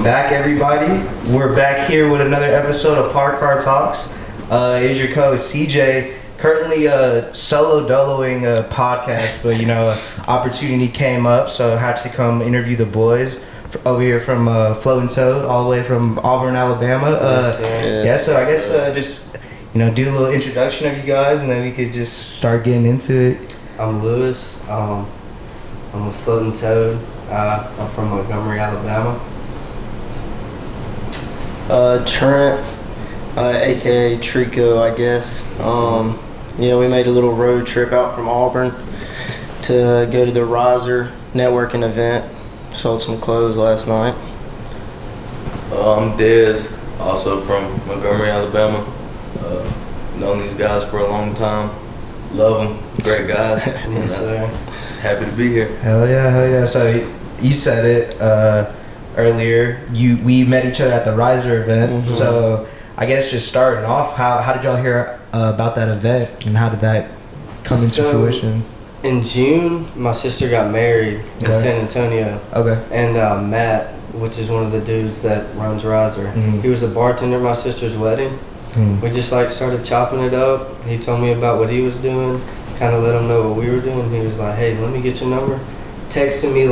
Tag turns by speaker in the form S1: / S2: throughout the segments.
S1: Welcome back, everybody. We're back here with another episode of Park Car Talks. It's your co-host CJ. Currently solo doloing a podcast, but opportunity came up, so I had to come interview the boys over here from Floatin Toad, all the way from Auburn, Alabama. So I guess just do a little introduction of you guys, and then we could just start getting into it.
S2: I'm Lewis. I'm a Floatin Toad. I'm from Montgomery, Alabama.
S3: Trent, aka Trico, I guess. We made a little road trip out from Auburn to go to the Riser networking event. Sold some clothes last night.
S4: I'm Dez, also from Montgomery, Alabama. Known these guys for a long time. Love them. Great guys.
S2: Yes, sir.
S4: Just happy to be here.
S1: Hell yeah. So you said it earlier. We met each other at the Riser event. Mm-hmm. So I guess just starting off, how did y'all hear about that event, and how did that come into fruition?
S2: In June, my sister got married in San Antonio.
S1: Okay.
S2: And Matt, which is one of the dudes that runs Riser, he was a bartender at my sister's wedding. We just started chopping it up. He told me about what he was doing, kind of let him know what we were doing. He was like, hey, let me get your number. Texted me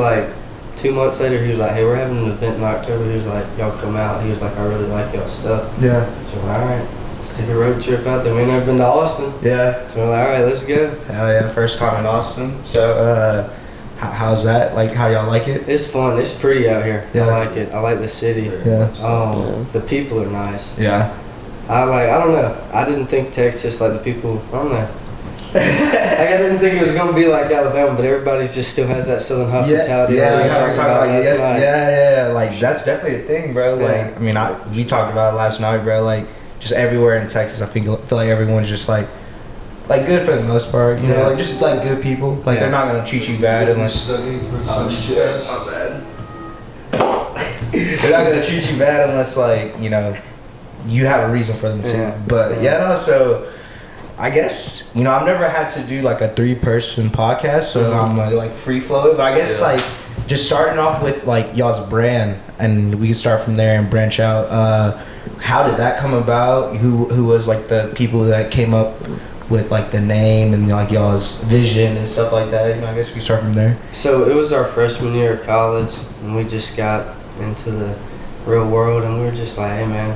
S2: 2 months later, he was like, hey, we're having an event in October. He was like, y'all come out. He was like, I really like y'all stuff.
S1: Yeah.
S2: So we're like, all right, let's take a road trip out there. We ain't never been to Austin.
S1: Yeah.
S2: So we're like, all right, let's go.
S1: Hell yeah, first time in Austin. So how's that? How y'all like it?
S2: It's fun. It's pretty out here.
S1: Yeah.
S2: I like it. I like the city.
S1: Yeah.
S2: The people are nice.
S1: Yeah.
S2: I don't know. I didn't think Texas, the people, I don't know. I didn't think it was going to be like Alabama, but everybody just still has that Southern hospitality.
S1: Yeah, we talked about
S2: last night.
S1: Yeah. That's definitely a thing, bro.
S2: Yeah.
S1: We talked about it last night, bro. Just everywhere in Texas, I feel like everyone's just like good for the most part. You know, just good people. They're not gonna treat you bad unless. They're not gonna treat you bad unless you have a reason for them to.
S2: Yeah.
S1: But so I guess I've never had to do a 3-person podcast, so I'm free flowing. But I guess just starting off with y'all's brand, and we can start from there and branch out. How did that come about? Who was the people that came up with the name and y'all's vision and stuff like that? I guess we start from there.
S2: So it was our freshman year of college, and we just got into the real world, and we were just like, hey man,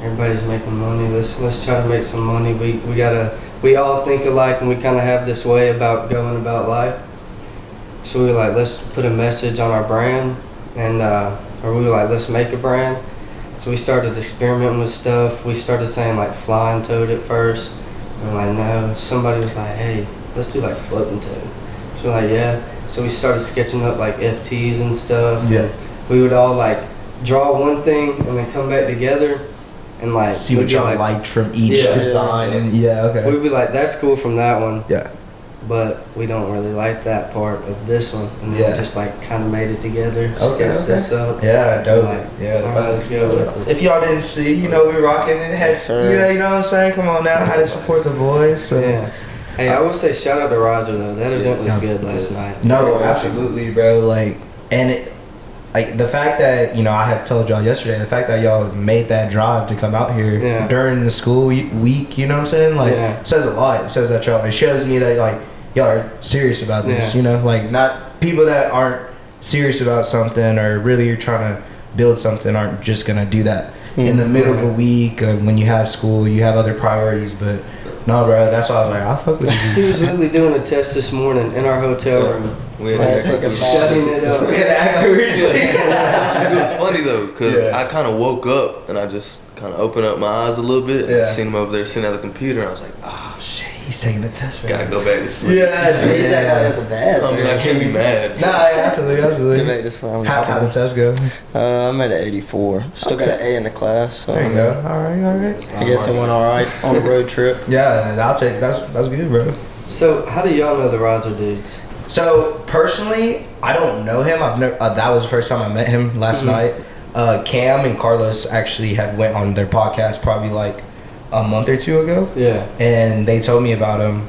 S2: everybody's making money. Let's try to make some money. We all think alike, and we kind of have this way about going about life. So we were like, let's put a message on our brand, and or we were like, let's make a brand. So we started experimenting with stuff. We started saying Flying Toad at first. And we're like, no. Somebody was like, hey, let's do Floatin Toad. So we're like, yeah. So we started sketching up FTs and stuff.
S1: Yeah.
S2: And we would all draw one thing and then come back together and
S1: see what y'all liked from each design. And okay.
S2: We'd be like, that's cool from that one.
S1: Yeah.
S2: But we don't really like that part of this one. And then we just kind of made it together. Sketched this up.
S1: Yeah, dope.
S2: All right, let's go with it.
S1: If y'all didn't see, we rocking it. You know what I'm saying? Come on now, how to support the boys. So.
S2: Yeah. Hey, I will say shout out to Roger though. That event was good last night.
S1: No, absolutely, bro. And it, the fact that I had told y'all yesterday, the fact that y'all made that drive to come out here during the school week, you know what I'm saying? Says a lot. It says that it shows me that y'all are serious about this. Not people that aren't serious about something or really you're trying to build something aren't just gonna do that in the middle of a week when you have school, you have other priorities. But no, bro, that's why I was like, I'll fuck with you.
S2: He was literally doing a test this morning in our hotel room.
S4: We had to take a
S2: Shutting it up.
S1: We had to act like we were sleeping.
S4: It was funny though, because I kind of woke up and I just kind of opened up my eyes a little bit. And I seen him over there sitting at the computer, and I was like, oh shit.
S1: He's taking the test.
S4: Gotta go back to sleep.
S3: That's a bad.
S4: I mean, I can't be mad.
S1: Nah, absolutely. How the test go?
S3: I'm at an 84. Still got an A in the class. So
S1: there you go. All right.
S3: I guess it went all right on the road trip.
S1: Yeah, I'll take that's good, bro.
S2: So how do y'all know the Riser dudes?
S1: So personally, I don't know him. I've never. That was the first time I met him last night. Cam and Carlos actually had went on their podcast probably a month or two ago.
S2: Yeah.
S1: And they told me about him.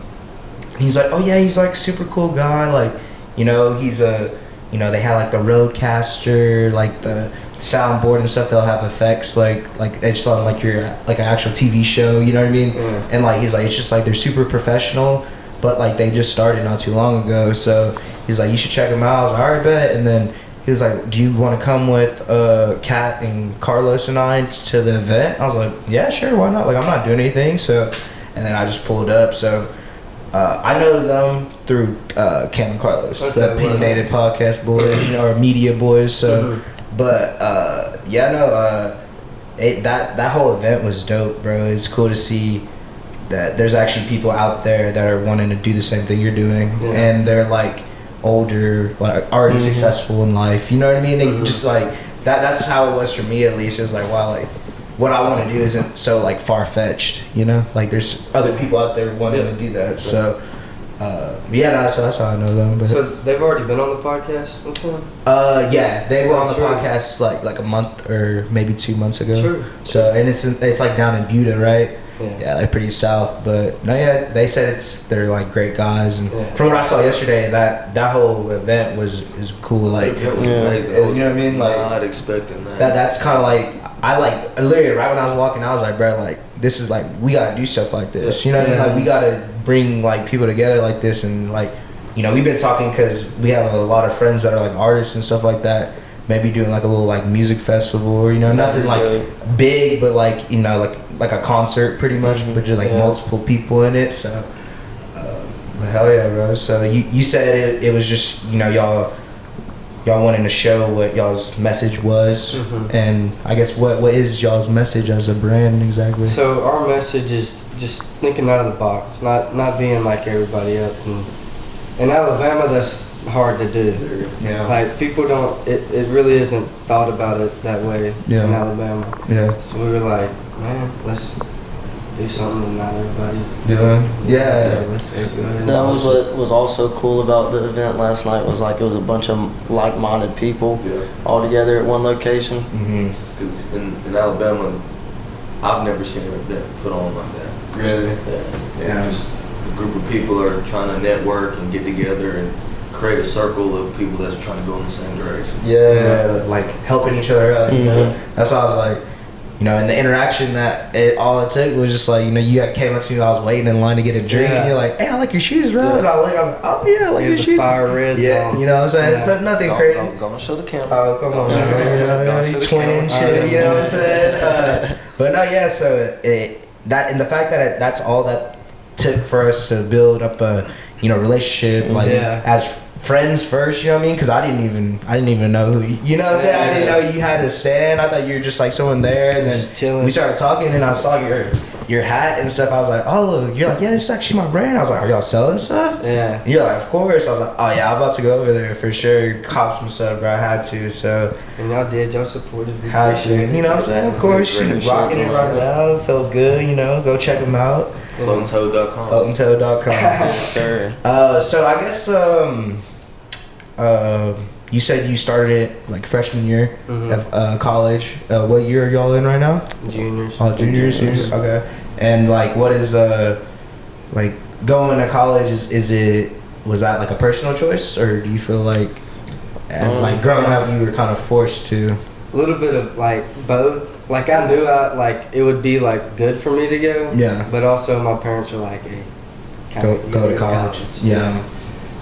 S1: He's like, oh yeah, he's super cool guy. He's a, they had the Roadcaster, the soundboard and stuff. They'll have effects like it's on like your like an actual TV show. You know what I mean?
S2: Yeah.
S1: And like he's like it's just like they're super professional, but like they just started not too long ago. So he's like, you should check them out. I was like, all right, bet. And then he was like, do you want to come with Kat and Carlos and I to the event? I was like, yeah, sure, why not? Like I'm not doing anything. So, and then I just pulled up. So. I know them through Cam and Carlos, the Opinionated Podcast boys, or media boys. So, but that whole event was dope, bro. It's cool to see that there's actually people out there that are wanting to do the same thing you're doing, and they're like older, like already successful in life. You know what I mean? They just like that. That's how it was for me, at least. It was like, wow, like. What I want to do isn't so like far-fetched, you know. Like there's other people out there wanting to do that. So, so that's how I know them. But
S2: so they've already been on the podcast with them?
S1: Yeah, they were on the podcast like a month or maybe 2 months ago.
S2: True.
S1: So and it's like down in Buda, right?
S2: Yeah,
S1: like pretty south. But no, yeah, they said they're like great guys, and from what I saw yesterday, that whole event is cool. Like,
S4: it was amazing.
S1: You know what I mean? Like,
S4: not expecting that.
S1: That's kind of like. I like literally right when I was walking, I was like, bro, like this is like we gotta do stuff like this. You know what I mean? Like we gotta bring like people together like this, and like you know we've been talking because we have a lot of friends that are like artists and stuff like that. Maybe doing like a little like music festival, or you know nothing like big, but like you know like a concert pretty much, but just like multiple people in it. So, but hell yeah, bro. So you said it was just you know y'all wanting to show what y'all's message was, and I guess what is y'all's message as a brand exactly?
S2: So our message is just thinking out of the box, not being like everybody else. And in Alabama, that's hard to do.
S1: Yeah.
S2: Like people don't. It really isn't thought about it that way in Alabama.
S1: Yeah.
S2: So we were like, man, let's do something that not everybody's
S1: doing. Yeah.
S2: Let's go ahead.
S3: That was what was also cool about the event last night. Was like it was a bunch of like-minded people all together at one location.
S4: Because in Alabama, I've never seen an event put on like that.
S1: Really?
S4: Yeah. Just a group of people are trying to network and get together and create a circle of people that's trying to go in the same direction.
S1: Yeah, like helping each other out. You know? That's why I was like. You know, and the interaction all it took was just like, you know, you came up to me, I was waiting in line to get a drink, and you're like, hey, I like your shoes, bro. And I was like, oh yeah, I like your shoes.
S2: Fire reds on.
S1: You know what I'm saying? It's nothing crazy.
S4: Go and show the camera.
S1: Oh, come on, man. Twin and shit, you know what I'm saying? But no, yeah, so that and the fact that that's all that took for us to build up a, you know, relationship, like as friends first, you know what I mean? Because I didn't even know who you know what I'm saying? I didn't know you had a stand. I thought you were just like someone there, and then
S2: just chilling.
S1: We started talking, and I saw your hat and stuff. I was like, oh, you're like, yeah, this is actually my brand. I was like, are y'all selling stuff?
S2: Yeah.
S1: And you're like, of course. I was like, oh yeah, I'm about to go over there for sure, cop some stuff, bro. I had to, so.
S2: And y'all did, y'all supported me.
S1: Had to, you know what I'm saying? Of course, you rocking it right now. Felt good, you know. Go check them out.
S4: FloatinToad.com.
S1: FloatinToad.com.
S3: Yes, sir.
S1: So I guess you said you started it like freshman year of college. What year are y'all in right now?
S2: Juniors.
S1: Oh, juniors. Okay. And like, what is like going to college? Was that like a personal choice, or do you feel like as like growing up you were kind of forced to?
S2: A little bit of like both. Like I knew it would be like good for me to go.
S1: Yeah.
S2: But also my parents were like, hey,
S1: go to college. Yeah.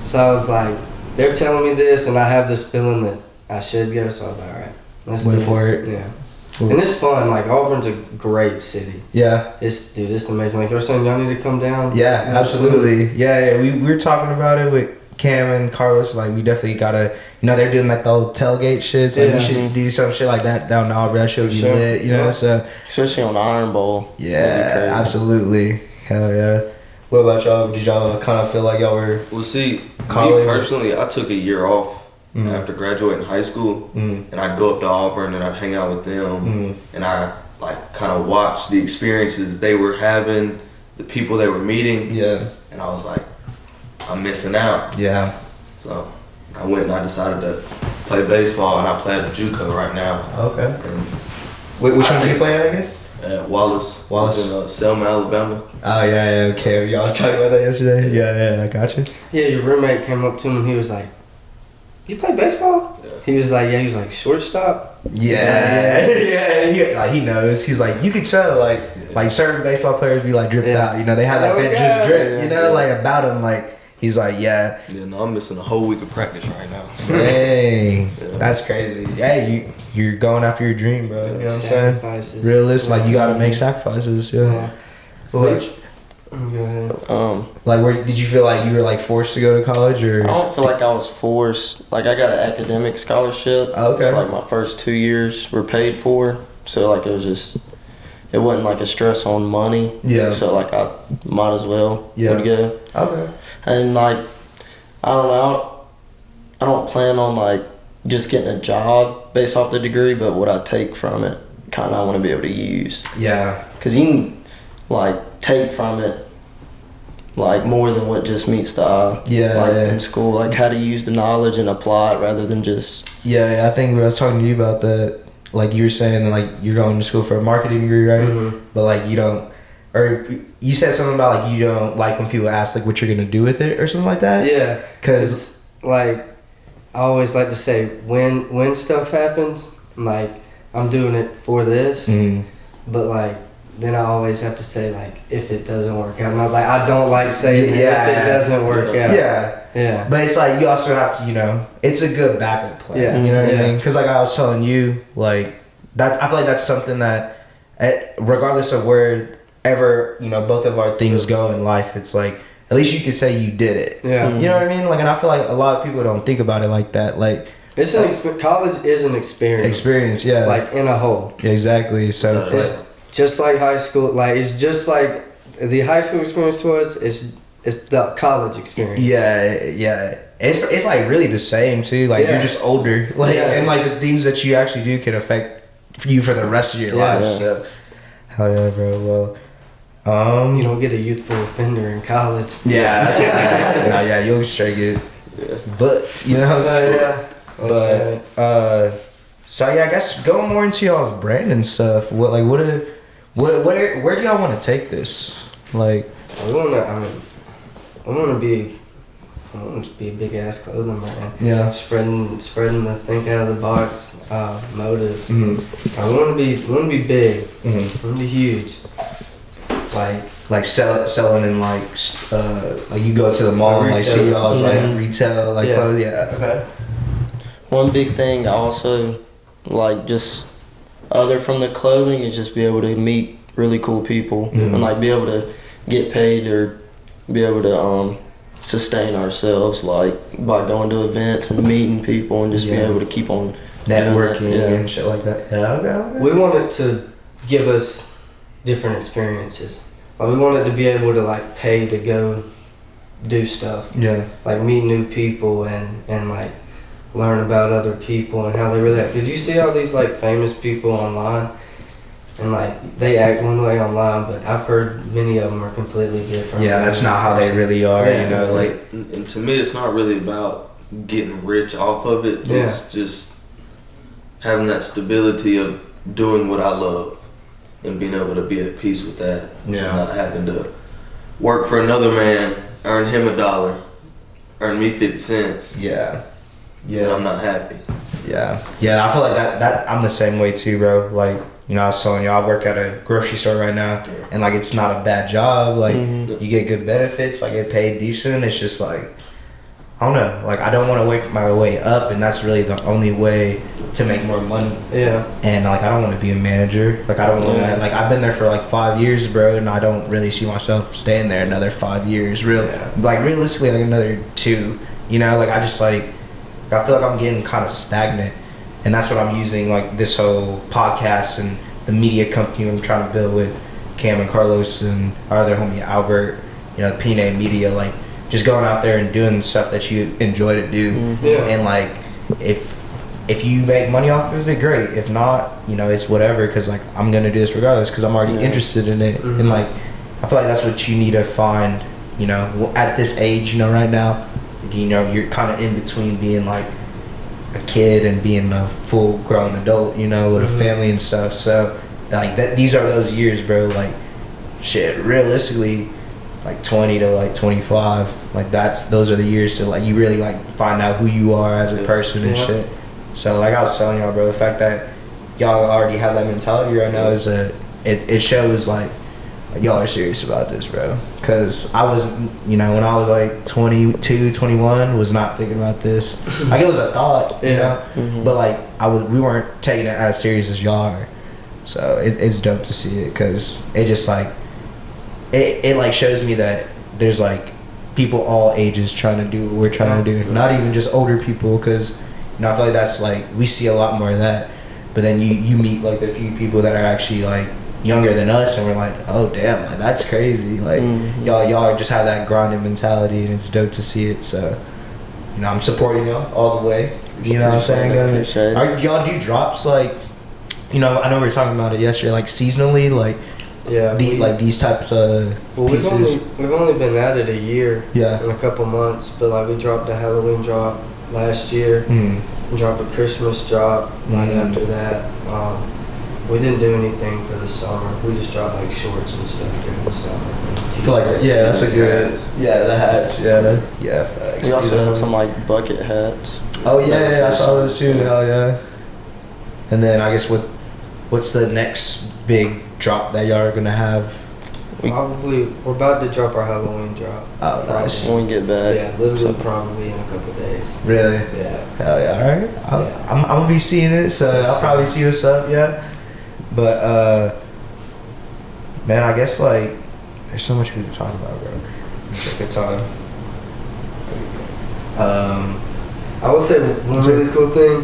S2: So I was like, they're telling me this, and I have this feeling that I should go. So I was like, all right, let's
S1: wait
S2: do
S1: for
S2: it.
S1: it.
S2: Yeah.
S1: Cool.
S2: And it's fun. Like Auburn's a great city.
S1: Yeah.
S2: It's amazing. Like you're saying, y'all need to come down.
S1: Yeah, absolutely. Yeah. We were talking about it with Cam and Carlos. Like we definitely gotta, you know, they're doing like the old tailgate shit. So we should do some shit like that down in Auburn. That shit would be lit, you know. So
S3: especially on Iron Bowl.
S1: Yeah, absolutely. Hell yeah. What about y'all? Did y'all kind of feel like y'all were?
S4: Well, see,
S1: college?
S4: me personally, I took a year off after graduating high school, and I'd go up to Auburn and I'd hang out with them, and I like kind of watched the experiences they were having, the people they were meeting, and I was like, I'm missing out.
S1: Yeah.
S4: So I went and I decided to play baseball, and I play at the JUCO right now.
S1: Okay.
S4: And
S1: which one do you play at again?
S4: Wallace. It's in Selma, Alabama.
S1: Oh yeah, okay. Y'all talked about that yesterday. Yeah, I got you.
S2: Yeah, your roommate came up to him and he was like, "You play baseball?"
S4: Yeah.
S2: He was like, "Yeah." He was like, "Shortstop."
S1: Yeah, he knows. He's like, you could tell, like certain baseball players be like dripped out. You know, they have like that just drip. You know, like about him, like. He's like, yeah.
S4: Yeah, no, I'm missing a whole week of practice right now.
S1: Hey, that's crazy. Hey, you're going after your dream, bro. You know what I'm saying? Realistic, like you gotta make sacrifices. Yeah. Well,
S3: Go ahead.
S1: Like, did you feel like you were like forced to go to college, or?
S3: I don't feel like I was forced. Like I got an academic scholarship.
S1: Okay.
S3: So like my first 2 years were paid for. So like it wasn't like a stress on money.
S1: Yeah.
S3: So like I might as well would go.
S1: Okay.
S3: And like I don't know, I don't plan on like just getting a job based off the degree, but what I take from it, kind of I want to be able to use.
S1: Yeah.
S3: Cause you can like take from it like more than what just meets the eye.
S1: Yeah.
S3: In school, like how to use the knowledge and apply it rather than just.
S1: Yeah, I think I was talking to you about that. Like you were saying, like you're going to school for a marketing degree, right?
S2: Mm-hmm.
S1: But like you don't, or you said something about like you don't like when people ask like what you're gonna do with it or something like that.
S2: Yeah,
S1: because
S2: like I always like to say when stuff happens, like I'm doing it for this, but like then I always have to say like if it doesn't work out, and I was like I don't like saying if it doesn't work out.
S1: Yeah. But it's like you also have to, you know, it's a good backup plan.
S2: Yeah.
S1: You know what I mean? Because like I was telling you, like I feel like that's something that, regardless of wherever, you know, both of our things go in life, it's like at least you can say you did it.
S2: Yeah.
S1: You know what I mean? Like, and I feel like a lot of people don't think about it like that. Like
S2: it's college is an experience.
S1: Experience, yeah.
S2: Like in a whole.
S1: Yeah, exactly. So it's like
S2: just like high school. Like it's just like the high school experience was. It's the college experience.
S1: Yeah. It's like really the same too. Like you're just older. Like and like the things that you actually do can affect you for the rest of your life.
S2: Yeah.
S1: So hell yeah, bro. Well,
S2: you don't get a youthful offender in college.
S1: Yeah, that's no, yeah, you'll straight get booked. You know what I'm saying?
S2: Yeah.
S1: But so yeah, I guess going more into y'all's brand and stuff. Where do y'all want to take this? Like,
S2: I want to be a big ass clothing brand.
S1: Yeah.
S2: Spreading the think out of the box motive.
S1: Mm-hmm.
S2: I want to be big.
S1: Mm-hmm.
S2: I want to be huge.
S1: Like selling in like you go to the mall and like see y'all's like retail like clothes. Yeah. Okay.
S3: One big thing I also like just other from the clothing is just be able to meet really cool people and like be able to get paid or be able to sustain ourselves like by going to events and meeting people and just being able to keep on
S1: networking and shit like that. Yeah, okay.
S2: We wanted to give us different experiences. Like we wanted to be able to like pay to go do stuff.
S1: Yeah.
S2: Like meet new people and like learn about other people and how they really act. Because you see all these like famous people online and like they act one way online, but I've heard many of them are completely different.
S1: Yeah, that's not how they really are.
S2: Yeah.
S1: You know, like.
S4: And to me, it's not really about getting rich off of it.
S2: Yeah.
S4: It's just having that stability of doing what I love and being able to be at peace with that.
S1: Yeah.
S4: Not having to work for another man, earn him $1, earn me 50 cents.
S1: Yeah.
S4: And I'm not happy.
S1: Yeah. I feel like that I'm the same way too, bro. Like, you know, I was telling you, I work at a grocery store right now, and like it's not a bad job. Like you get good benefits, like get paid decent. It's just like, I don't know, like I don't want to work my way up, and that's really the only way to make more money.
S2: Yeah.
S1: And like I don't want to be a manager. Like I don't want to. Like I've been there for like 5 years, bro, and I don't really see myself staying there another 5 years. Like realistically, like another 2. You know, like I just like I feel like I'm getting kind of stagnant, and that's what I'm using like this whole podcast and the media company I'm trying to build with Cam and Carlos and our other homie Albert. You know, Pine Media, like. Just going out there and doing stuff that you enjoy to do, and like if you make money off of it, great. If not, you know, it's whatever. Because like I'm gonna do this regardless because I'm already interested in it, and like I feel like that's what you need to find. You know, at this age, you know, right now, you know, you're kind of in between being like a kid and being a full grown adult, you know, with a family and stuff. So like these are those years, bro. Like shit, realistically. Like 20 to like 25, like those are the years to like you really like find out who you are as a person and shit. So like I was telling y'all, bro, the fact that y'all already have that mentality right now is it shows like y'all are serious about this, bro. Because I was, you know, when I was like 22, 21, was not thinking about this. Like it was a thought, you know, but like we weren't taking it as serious as y'all are. So it's dope to see it because it just like it like shows me that there's like people all ages trying to do what we're trying to do, not even just older people. Because you know I feel like that's like we see a lot more of that, but then you meet like the few people that are actually like younger than us and we're like, oh damn, like that's crazy. Like y'all just have that grinding mentality and it's dope to see it. So you know I'm supporting y'all all the way. You know what I'm saying? Y'all do drops like, you know, I know we were talking about it yesterday, like seasonally, like these types of pieces.
S2: We've only been at it a year
S1: in
S2: a couple months, but like we dropped a Halloween drop last year, dropped a Christmas drop right after that. We didn't do anything for the summer. We just dropped like shorts and stuff during the summer.
S1: I feel like that's a good the hats, facts.
S3: We also had some like bucket hats.
S1: Oh yeah, I saw those too. Hell yeah. And then I guess what's the next big drop that y'all are gonna have?
S2: We're about to drop our Halloween drop.
S1: Oh, nice.
S3: When we get back.
S2: Yeah, literally probably in a couple days.
S1: Really?
S2: Yeah.
S1: Hell yeah. All right. I'm gonna be seeing it, so I'll probably see what's up. Yeah. But man, I guess like there's so much we can talk about, bro. Check the time.
S2: I would say one really cool thing.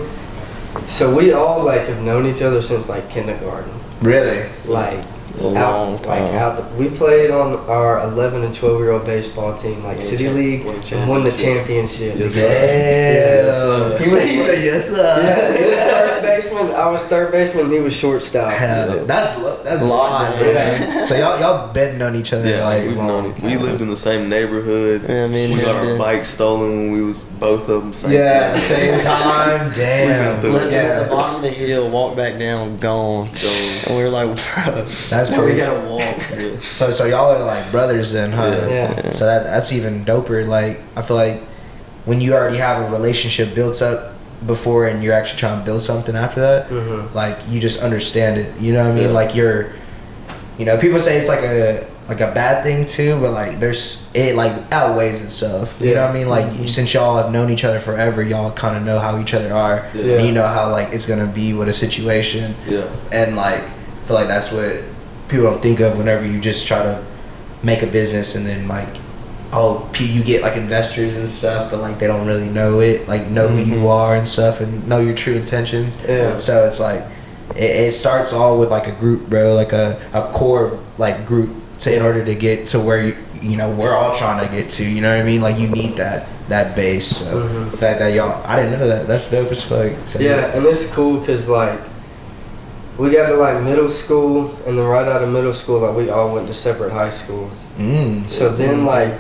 S2: So we all like have known each other since like kindergarten.
S1: Really?
S2: Like
S3: long
S2: time. We played on our 11 and 12-year-old baseball team, like City League, and won the championship.
S1: Yeah.
S2: He was
S1: yes, sir.
S2: Yeah, he was first baseman. I was third baseman. He was shortstop.
S1: That's a lot. So y'all been on each other.
S4: Yeah,
S1: like
S4: we've known each other. We lived in the same neighborhood.
S3: Yeah,
S4: we got our bikes stolen when we was both of them same.
S1: At the same time. Damn.
S3: Lived at the bottom of the hill, walked back down, gone. And we were like, bro,
S1: that's
S3: now we
S1: crazy.
S3: gotta walk.
S1: So y'all are like brothers then, huh?
S2: Yeah.
S1: So that's even doper. Like I feel like when you already have a relationship built up before and you're actually trying to build something after that, like you just understand it. You know what I mean? Like people say it's like a bad thing too, but like it like outweighs itself. You know what I mean? Like since y'all have known each other forever, y'all kind of know how each other are. And you know how like it's gonna be with a situation. And like I feel like that's what people don't think of whenever you just try to make a business and then like you get like investors and stuff, but like they don't really know it, like know who you are and stuff and know your true intentions. So it's like it starts all with like a group, bro, like a core like group in order to get to where you know we're all trying to get to. You know what I mean? Like you need that base. So the fact that I didn't know that, that's dope as fuck. So,
S2: and it's cool because like we got to like middle school, and then right out of middle school, like we all went to separate high schools. So then like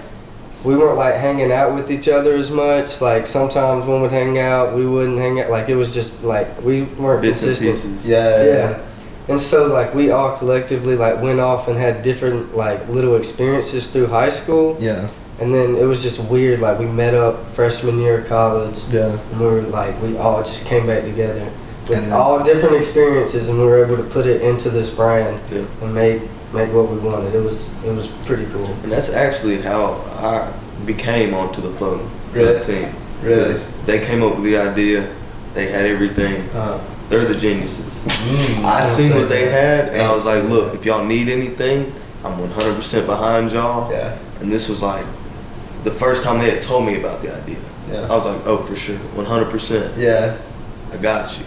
S2: we weren't like hanging out with each other as much. Like sometimes one would hang out, we wouldn't hang out. Like it was just like we weren't
S4: bits
S2: consistent.
S4: and pieces.
S2: Yeah. And so like we all collectively like went off and had different like little experiences through high school. And then it was just weird. Like we met up freshman year of college. And we all just came back together with all different experiences, and we were able to put it into this brand and make what we wanted. It was pretty cool.
S4: And that's actually how I became onto the Floatin team.
S1: Really?
S4: They came up with the idea. They had everything. They're the geniuses. I seen what they had, and I was like, look, if y'all need anything, I'm 100% behind y'all. And this was like the first time they had told me about the idea. I was like, oh, for sure, 100%. I got you.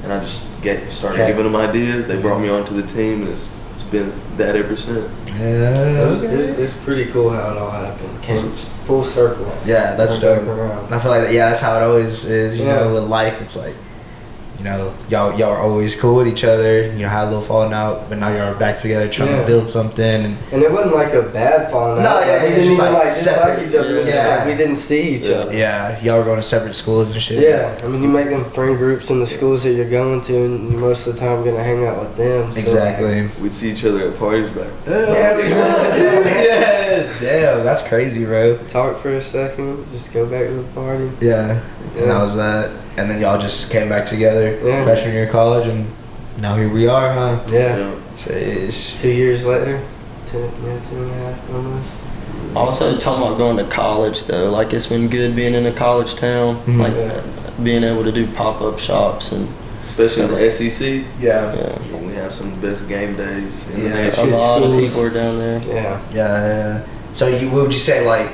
S4: And I just started giving them ideas. They brought me onto the team, and it's been that ever since.
S2: It's pretty cool how it all happened. Came full circle.
S1: That's dope. And I feel like that's how it always is. You know, with life, it's like, you know, y'all are always cool with each other. You know, had a little falling out, but now y'all are back together trying to build something. And
S2: it wasn't like a bad falling out.
S1: No,
S2: we didn't
S1: just
S2: even
S1: like
S2: dislike each other. It was just like we didn't see each other.
S1: Y'all were going to separate schools and shit.
S2: I mean, you make them friend groups in the schools that you're going to, and you're most of the time gonna hang out with them. So
S1: exactly.
S4: We'd see each other at parties back.
S1: Damn, that's crazy, bro.
S2: Talk for a second, just go back to the party.
S1: Yeah. And that was that. And then y'all just came back together freshman year of college, and now here we are, huh?
S2: Yeah.
S1: Sheesh.
S2: 2 years later, 2.5 almost.
S3: Also, talking about going to college though, like it's been good being in a college town, like being able to do pop-up shops and
S4: especially the SEC.
S1: Yeah.
S4: We have some of the best game days in the
S3: a
S4: nation.
S3: lot of people are down there.
S1: Yeah. So what would you say, like,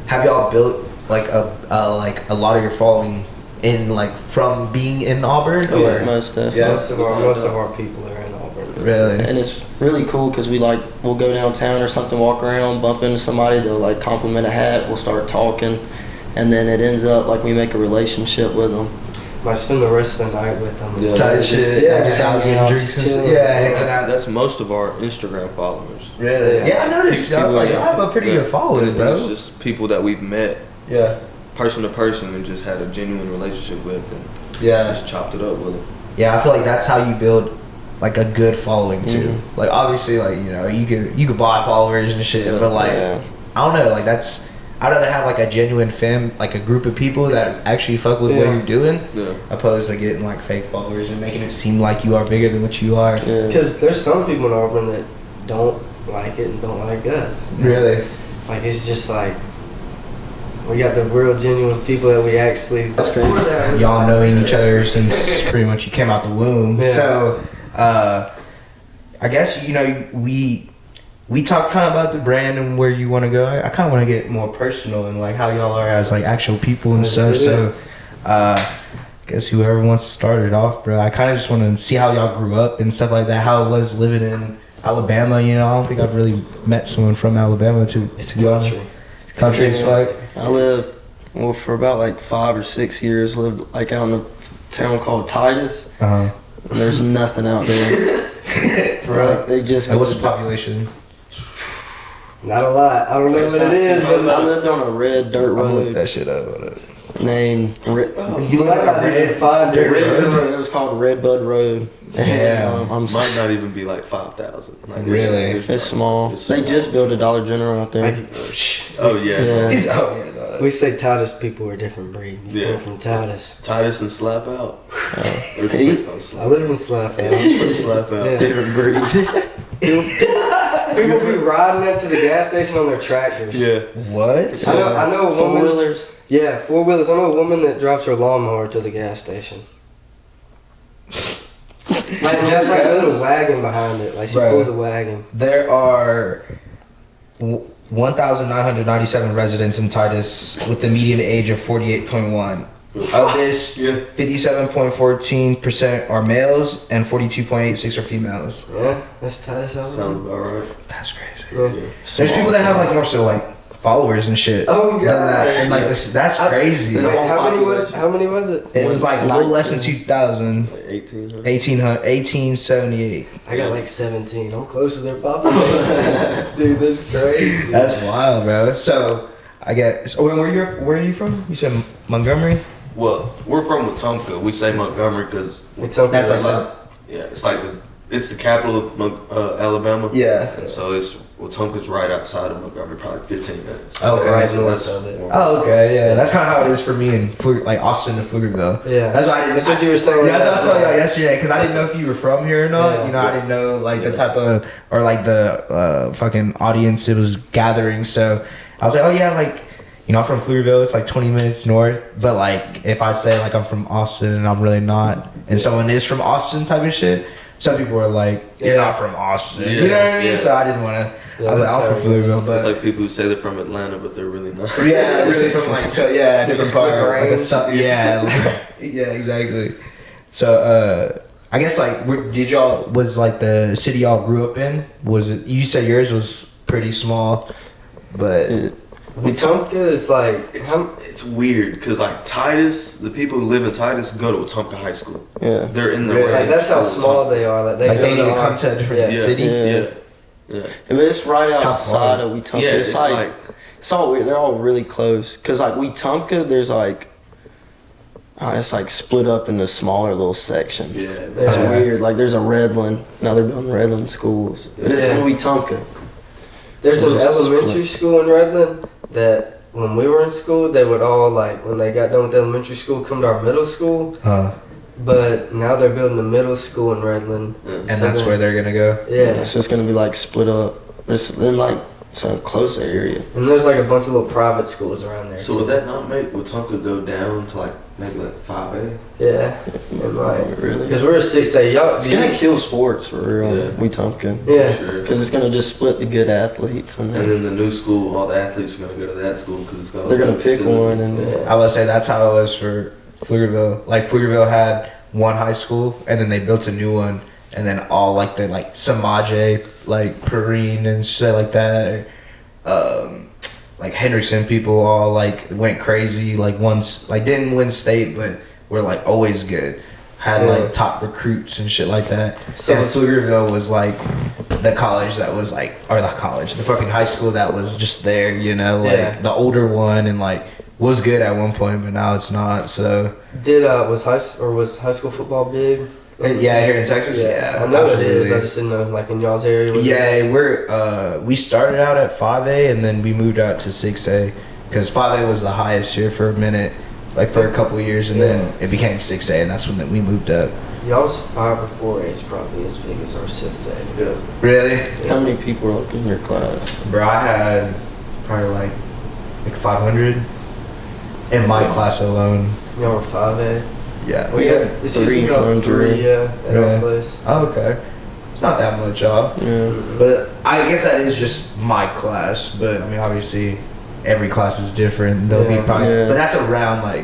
S1: have y'all built like a lot of your following in like from being in Auburn? Or?
S3: Most definitely.
S2: Yeah. Most of our people are in Auburn.
S1: Really?
S3: And it's really cool because we'll go downtown or something, walk around, bump into somebody, they'll like compliment a hat, we'll start talking, and then it ends up like we make a relationship with them.
S2: I spend the rest of the night with them.
S4: Yeah.
S1: Tight shit. Just out getting drinks and stuff. Hanging out.
S4: That's most of our Instagram followers.
S1: Really? Yeah, I noticed. I was like, I have a pretty good following, bro.
S4: It's just people that we've met.
S1: Yeah.
S4: Person to person and just had a genuine relationship with and just chopped it up with them.
S1: Yeah, I feel like that's how you build like a good following too. Like obviously, like you could buy followers and shit, but like I don't know, like I'd rather have like a genuine like a group of people that actually fuck with what you're doing, opposed to getting like fake followers and making it seem like you are bigger than what you are.
S2: Because there's some people in Auburn that don't like it and don't like us.
S1: Really?
S2: Like it's just like we got the real genuine people that we actually.
S1: That's crazy. Y'all knowing each other since pretty much you came out the womb. So I guess we talked kind of about the brand and where you want to go. I kind of want to get more personal and like how y'all are as like actual people and stuff. So I guess whoever wants to start it off, bro. I kind of just want to see how y'all grew up and stuff like that. How it was living in Alabama. I don't think I've really met someone from Alabama to be honest. Country. It's like
S3: I lived for about like 5 or 6 years. Lived like out in a town called Titus. And there's nothing out there.
S1: Right.
S3: They just.
S1: What's the population?
S2: Not a lot. I don't know what it is, but
S3: I lived on a red dirt road.
S1: Look that shit up.
S3: Named
S2: you might not be able to find it.
S3: It was called Redbud Road.
S1: Yeah,
S4: might not even be like 5,000. Like,
S1: really?
S3: It's small. They just built a Dollar General out there.
S2: We say Titus people are a different breed. You come from Titus.
S4: Titus and Slap Out.
S2: I live in Slap Out.
S4: Slap Out.
S3: Different breed.
S2: People be riding into the gas station on their tractors.
S4: Yeah.
S1: What?
S2: I know a woman.
S3: 4-wheelers.
S2: Yeah, 4-wheelers. I know a woman that drives her lawnmower to the gas station. Like just like a little wagon behind it. Like she pulls a wagon.
S1: There are 1,997 residents in Titus with the median age of 48.1. Of this, 57.14% are males and 42.86 are females.
S2: Yeah, that's Titus.
S4: Sounds about right.
S1: That's crazy.
S2: Yeah.
S1: There's people that have like more so like followers and shit.
S2: Oh god.
S1: That. And like that's crazy.
S2: Wait, how many was it?
S1: It was like a little less than 2,000. 1878.
S2: I got like 17. I'm close to their population. Dude, that's crazy.
S1: That's wild, bro. So I guess. Where are you from? You said Montgomery.
S4: Well, we're from Wetumpka. We say Montgomery because
S1: that's like
S4: it's the capital of Alabama.
S1: Yeah.
S4: And so Wetumpka's right outside of Montgomery, probably 15 minutes.
S1: Okay.
S2: Right
S4: So
S2: north of it.
S1: Oh, okay, yeah. That's kind of how it is for me in like Austin and Pflugerville.
S2: Yeah.
S1: That's why I didn't.
S2: That's what you were saying.
S1: Yeah, that's what I saw y'all yesterday because I didn't know if you were from here or not.
S2: Yeah.
S1: I didn't know like the type of or like the fucking audience it was gathering. So I was like, oh yeah, like. I'm from Pflugerville. It's like 20 minutes north. But like, if I say like I'm from Austin and I'm really not, and someone is from Austin type of shit, some people are like, "You're not from Austin." You know what I mean? Yeah. So I didn't want to. I was like, I'm from Pflugerville, but
S4: it's like people who say they're from Atlanta, but they're really not.
S1: Yeah, really from like different part. Yeah, exactly. So I guess like, was like the city y'all grew up in? Was it? You said yours was pretty small, but.
S2: Wetumpka is like
S4: it's weird because like Titus, the people who live in Titus go to Wetumpka High School.
S3: Yeah,
S4: they're in the
S2: like that's how small they are. Like
S1: they need to come to a different city.
S4: Yeah.
S3: But it's right outside of Wetumpka.
S4: Yeah,
S3: it's all weird. They're all really close because like Wetumpka, there's like it's like split up into smaller little sections.
S4: Yeah,
S3: it's weird. Like there's a Redland. Now they're building Redland schools, but it's in Wetumpka.
S2: There's an elementary school in Redland that when we were in school, they would all, like, when they got done with elementary school, come to our middle school. But now they're building a middle school in Redland.
S1: And so that's where they're going to go?
S2: Yeah.
S3: So it's going to be, like, split up. It's in, like, some closer area.
S2: And there's, like, a bunch of little private schools around there.
S4: So would that not make Wetumpka go down to, like, maybe, like, 5A?
S2: Yeah. And, like,
S3: really?
S2: because we're a 6A. Y'all,
S3: it's going to kill sports for real. Yeah. Wetumpka.
S2: Yeah.
S4: Sure.
S3: Because it's going to just split the good athletes.
S4: And then the new school, all the athletes are going to go to that school because it's going to
S3: they're going to pick one. And
S1: I would say that's how it was for Pflugerville. Like, Pflugerville had one high school, and then they built a new one, and then all, like, the, like, Samaje, like, Perrine and shit like that, like, Hendrickson people all, like, went crazy, like, once, like, didn't win state, but were, like, always good. Had, like, top recruits and shit like that. So Pflugerville was, like, the college that was, like, or the college, the fucking high school that was just there, you know, like, the older one, and, like, was good at one point, but now it's not, so.
S2: Was high school football big?
S1: Yeah, here in Texas. Yeah,
S2: I know absolutely. It is. I just didn't know, like, in y'all's area.
S1: Yeah, we started out at 5A and then we moved out to 6A because 5A was the highest here for a minute, like for a couple of years, and then it became 6A, and that's when we moved up.
S2: Y'all's 5 or 4A is probably as big as our 6A.
S4: Yeah.
S1: Really?
S3: Yeah. How many people were like in your class?
S1: Bro, I had probably like 500 in my class alone.
S2: Y'all were 5A.
S1: Yeah.
S2: We had 300 at our place.
S1: Oh, okay. It's not that much off.
S3: Yeah.
S1: But I guess that is just my class. But I mean, obviously, every class is different. They'll be probably, but that's around like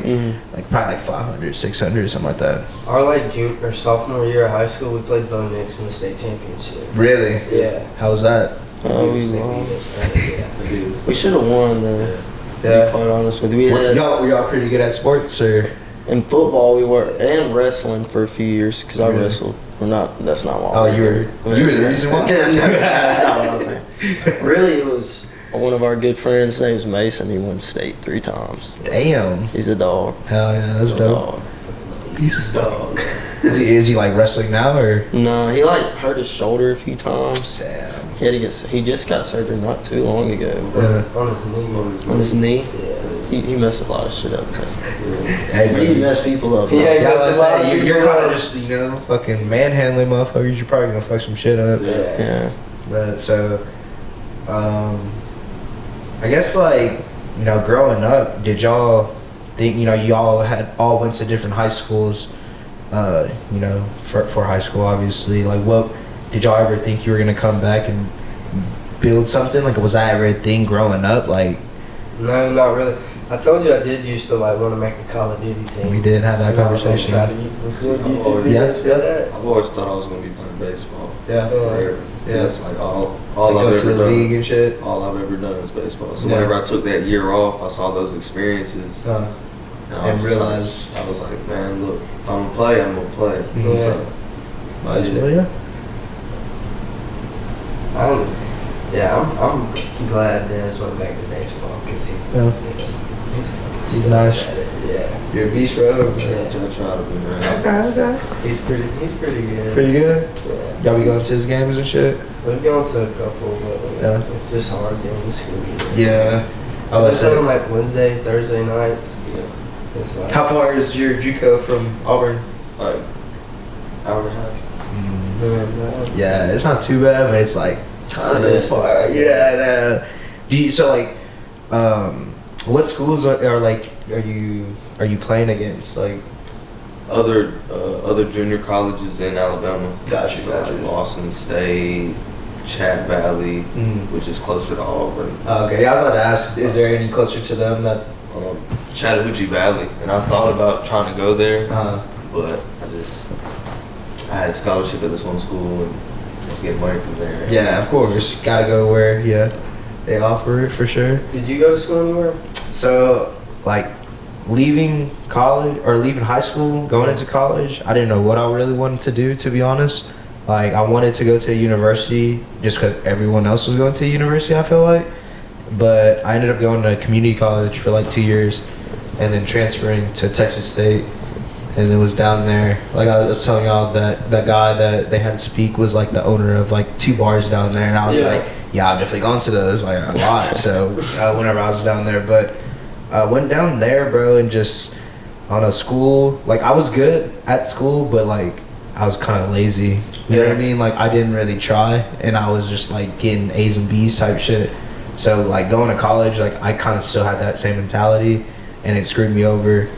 S1: probably like 500, 600, something like that.
S2: Our like junior or sophomore year of high school, we played Bo Nix in the state championship.
S1: Really?
S2: Yeah.
S1: How was that?
S3: Oh, we lost. We should have won though.
S1: Yeah.
S3: To be quite honest with you,
S1: were y'all pretty good at sports or?
S3: In football, we were, and wrestling for a few years because I wrestled. We're not. That's not why.
S1: Oh, you were the reason why.
S3: No, that's not what I was saying. Really, it was one of our good friends. His name's Mason. He won state 3 times.
S1: Damn.
S3: He's a dog.
S1: Hell yeah, that's dope.
S3: Dog.
S1: He's a dog. Is he like wrestling now or?
S3: No, he like hurt his shoulder a few times.
S1: Damn.
S3: He just got surgery not too long ago.
S2: On his knee.
S3: On his knee.
S2: Yeah.
S3: He messed a lot of shit up.
S1: Hey,
S3: he messed people up.
S2: Yeah,
S1: I was gonna say, you're kind of just, fucking manhandling motherfuckers. You're probably gonna fuck some shit up.
S3: Yeah.
S1: But so, I guess like, growing up, did y'all think, y'all all went to different high schools, for high school, obviously. Like, what did y'all ever think you were gonna come back and build something? Like, was that ever a thing growing up? Like,
S2: no, not really. I told you I did used to like want to make a Call of Duty team.
S1: We did have that conversation.
S2: I've
S4: always thought I was gonna be playing baseball.
S1: Yeah.
S4: That's like all
S1: like
S4: I've ever done.
S1: League and shit.
S4: All I've ever done is baseball. So whenever I took that year off, I saw those experiences and realized I was like, man, look, if I'm gonna play, I'm gonna play. So,
S2: I'm glad Dennis went back to baseball because he's
S1: nice.
S2: at it. Yeah.
S1: You're a beast, bro.
S4: I try to be, man.
S1: Okay.
S2: He's pretty good.
S1: Pretty good?
S2: Yeah.
S1: Y'all be going to his games and shit?
S2: We've gone to a couple, but it's just hard during the school year.
S1: Yeah. I was
S2: saying like Wednesday, Thursday nights.
S4: Yeah.
S2: It's like,
S1: how far is your JUCO from Auburn?
S4: Like, hour and a half.
S1: Yeah, it's not too bad, but it's like kind of far. Yeah. Do you what schools are you playing against? Like
S4: other junior colleges in Alabama.
S1: Gotcha.
S4: Like Lawson State, Chat Valley, which is closer to Auburn.
S1: Okay, yeah, I was about to ask, is there any closer to them that?
S4: Chattahoochee Valley, and I thought about trying to go there, but I had a scholarship at this one school and I was getting money from there.
S1: Yeah, of course, gotta go where they offer it for sure.
S2: Did you go to school anywhere?
S1: So, like, leaving college or leaving high school, going into college, I didn't know what I really wanted to do, to be honest. Like, I wanted to go to a university just because everyone else was going to a university, I feel like. But I ended up going to community college for like 2 years and then transferring to Texas State. And it was down there, like I was telling y'all, that guy that they had to speak was like the owner of like 2 bars down there. And I was like, yeah, I've definitely gone to those like a lot. So whenever I was down there, but went down there, bro, and just I don't know, school. Like I was good at school, but like I was kind of lazy. You know what I mean? Like I didn't really try, and I was just like getting A's and B's type shit. So like going to college, like I kind of still had that same mentality, and it screwed me over,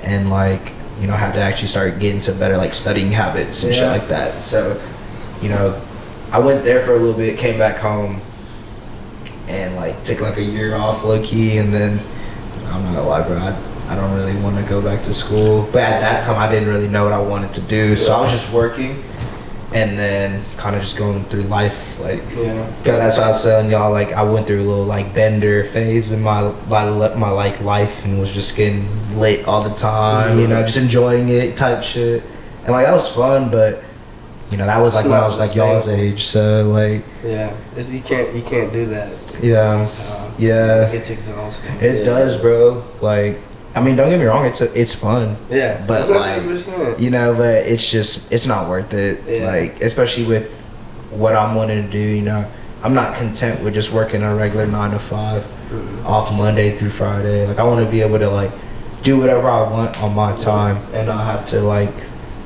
S1: and like you know, had to actually start getting to better like studying habits and shit like that. So, you know, I went there for a little bit, came back home, and like took like a year off low key, and then I'm not gonna lie, bro, I don't really want to go back to school. But at that time, I didn't really know what I wanted to do, so I was just working, and then kind of just going through life, like, cause that's what I was telling y'all. Like, I went through a little like bender phase in my like life, and was just getting lit all the time, you know, just enjoying it type shit, and like that was fun, but you know that was like when I was like y'all's age, so like
S2: you can't do that.
S1: It's
S2: exhausting.
S1: It does, bro. Like, I mean, don't get me wrong, it's fun.
S2: Yeah.
S1: But like, you know, but it's not worth it. Yeah. Like, especially with what I'm wanting to do, you know, I'm not content with just working a regular 9 to 5 off Monday through Friday. Like, I want to be able to like do whatever I want on my time and not have to like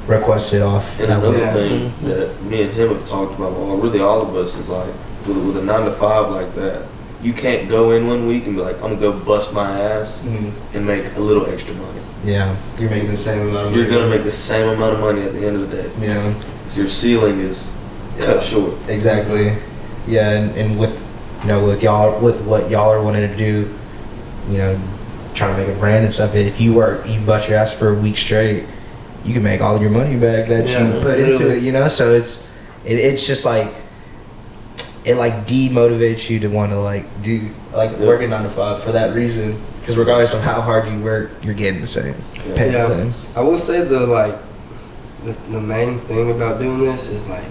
S1: request it off.
S4: And another thing that me and him have talked about, well, really all of us, is like with a 9 to 5 like that, you can't go in one week and be like, I'm gonna go bust my ass and make a little extra money.
S1: Yeah, you're making the same amount of money.
S4: You're gonna make the same amount of money at the end of the day.
S1: Yeah.
S4: So your ceiling is cut short.
S1: Exactly. Yeah, and with, you know, with what y'all are wanting to do, you know, trying to make a brand and stuff, if you bust your ass for a week straight, you can make all your money back that you put into it, you know? So it's just like, it like demotivates you to want to like do like working 9 to 5 for that reason, because regardless of how hard you work, you're getting the same, paying the same.
S2: I will say the main thing about doing this is like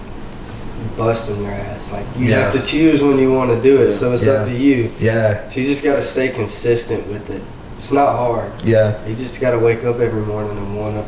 S2: busting your ass. Like you have to choose when you want to do it, so it's up to you. Yeah. So you just gotta stay consistent with it. It's not hard. Yeah. You just gotta wake up every morning and wanna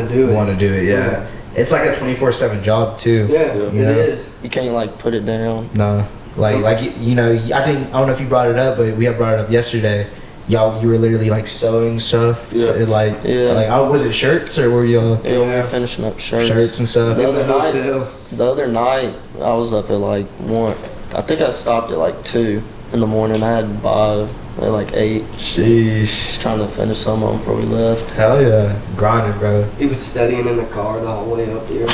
S2: do it.
S1: Want to do it? Yeah. It's like a 24/7 job too.
S2: Yeah, it is.
S3: You can't like put it down.
S1: No, like you know, I don't know if you brought it up, but we had brought it up yesterday. You were literally like sewing stuff. To, like was it shirts or were you?
S3: Yeah, we were finishing up shirts
S1: and stuff.
S3: The other night, I was up at like 1. I think I stopped at like 2 in the morning. I had to buy at like 8.
S1: Sheesh.
S3: Just trying to finish some of them before we left.
S1: Hell yeah. Grinding, bro.
S2: He was studying in the car the whole way up here.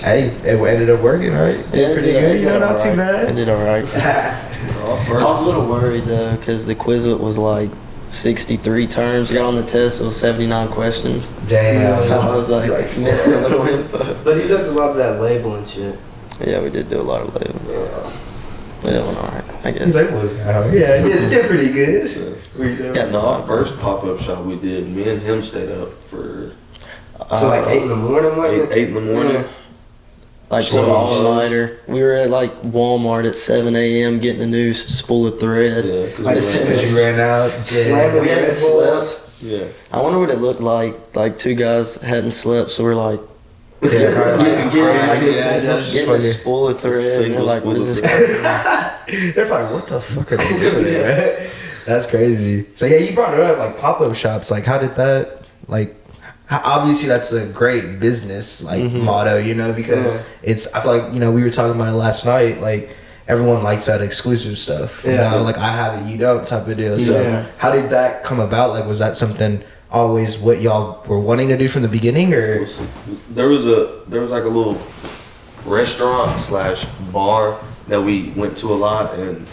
S1: Hey, it ended up working, right?
S3: Yeah,
S1: pretty good. You know, not too bad.
S3: I did all right. I was a little worried, though, because the Quizlet was like 63 terms. Got on the test, it was 79 questions.
S1: Damn.
S3: So I was like missing a little info.
S2: But he does a lot of that labeling shit.
S3: Yeah, we did do a lot of labeling. Yeah. But it went alright, I guess.
S1: He's like, well, yeah, you did pretty good.
S4: Our first pop-up shop we did, me and him stayed up for...
S2: So like 8 in the morning, wasn't it?
S4: 8 in the morning.
S3: Yeah. Like some all-nighter. We were at like Walmart at 7 a.m. getting a new spool of thread.
S1: Yeah, as soon as you ran out.
S3: Slamming Red Bulls.
S4: Yeah.
S3: I wonder what it looked like. Like 2 guys hadn't slept, so we're like, getting a spool of thread. And they're like, what is this?
S1: They're like, what the fuck are they doing, right? That's crazy. So yeah, you brought it up, like pop-up shops. Like, how did that, like, obviously that's a great business like motto, you know, because it's, I feel like, you know, we were talking about it last night, like everyone likes that exclusive stuff, you know, like I have it, you don't type of deal. So how did that come about? Like, was that something always what y'all were wanting to do from the beginning, or?
S4: There was like a little restaurant / bar that we went to a lot, and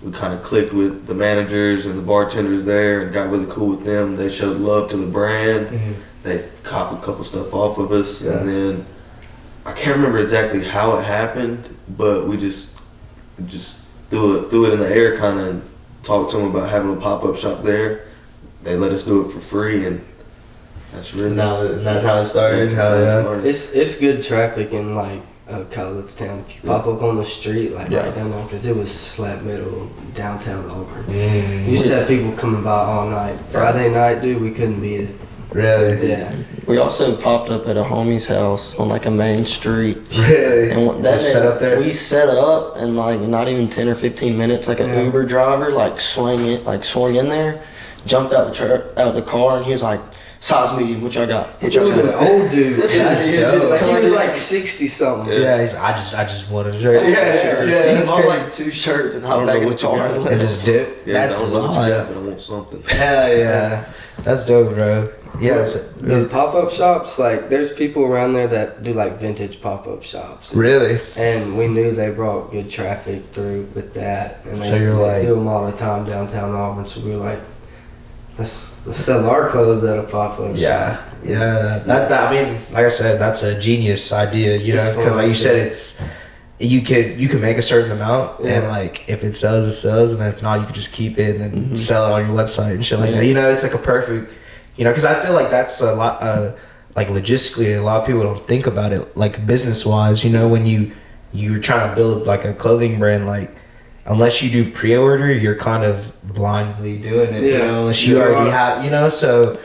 S4: we kind of clicked with the managers and the bartenders there and got really cool with them. They showed love to the brand. They copied a couple stuff off of us, and then I can't remember exactly how it happened, but we just threw it in the air, kind of talked to them about having a pop-up shop there. They let us do it for free, and that's really
S1: that's how it started.
S2: It's good traffic in like college town. If you pop up on the street like right down there, because it was slap middle of downtown Auburn. You used to have people coming by all night. Friday night, dude, we couldn't beat it.
S1: Really?
S2: Yeah.
S3: We also popped up at a homie's house on like a main street.
S1: Really?
S3: And that
S1: Just set up there?
S3: We set up and like not even 10 or 15 minutes, like an Uber driver like swung in there, jumped out the car, and he was like, size medium, which I got.
S2: It was an old dude.
S1: That's dope.
S2: He was like 60 something.
S1: Yeah, I just wanted to shirt.
S3: Yeah,
S1: That's
S3: bought
S1: crazy.
S3: like 2 shirts and
S4: I
S3: hopped
S4: don't
S3: back
S4: know
S3: in the
S4: what you
S3: car.
S4: got.
S1: And just dip.
S4: Yeah,
S1: That's
S4: I don't know what you
S1: live.
S4: got, but I want something.
S1: Hell yeah. That's dope, bro. Yeah.
S2: The pop-up shops, like, there's people around there that do like vintage pop-up shops.
S1: Really?
S2: And we knew they brought good traffic through with that. And
S1: So you're like-
S2: do them all the time downtown Auburn. So we were like, let's sell our clothes at a pop-up
S1: Yeah.
S2: shop.
S1: Yeah. That I mean, like I said, that's a genius idea, you know,
S2: It's
S1: because like you
S2: fun,
S1: said,
S2: yeah.
S1: it's you could make a certain amount, and
S2: Yeah.
S1: like if it sells, it sells, and if not, you could just keep it and then sell it on your website and shit like that. You know, it's like a perfect, you know, because I feel like that's a lot, like logistically, a lot of people don't think about it, like business wise. You know, when you're trying to build like a clothing brand, like unless you do pre-order, you're kind of blindly doing it. You
S2: Yeah.
S1: know, unless you
S2: Yeah.
S1: already have, you know, so.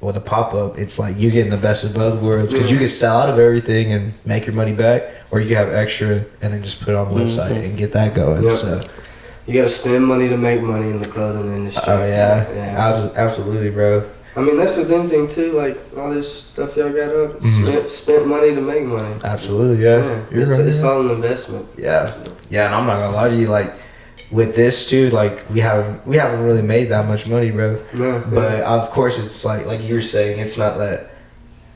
S1: With a pop-up, it's like you're getting the best of both worlds because you can sell out of everything and make your money back, or you can have extra and then just put it on the website and get that going.
S2: Yep.
S1: So,
S2: You gotta spend money to make money in the clothing industry.
S1: oh yeah,
S2: Yeah.
S1: absolutely, bro.
S2: I mean, that's with anything too, like all this stuff y'all got up. Spent money to make money.
S1: Absolutely, yeah. You're
S2: It's,
S1: right.
S2: it's all an investment.
S1: Yeah, and I'm not gonna lie to you, like with this too, like we haven't really made that much money, bro.
S2: No,
S1: But of course, it's like you were saying, it's not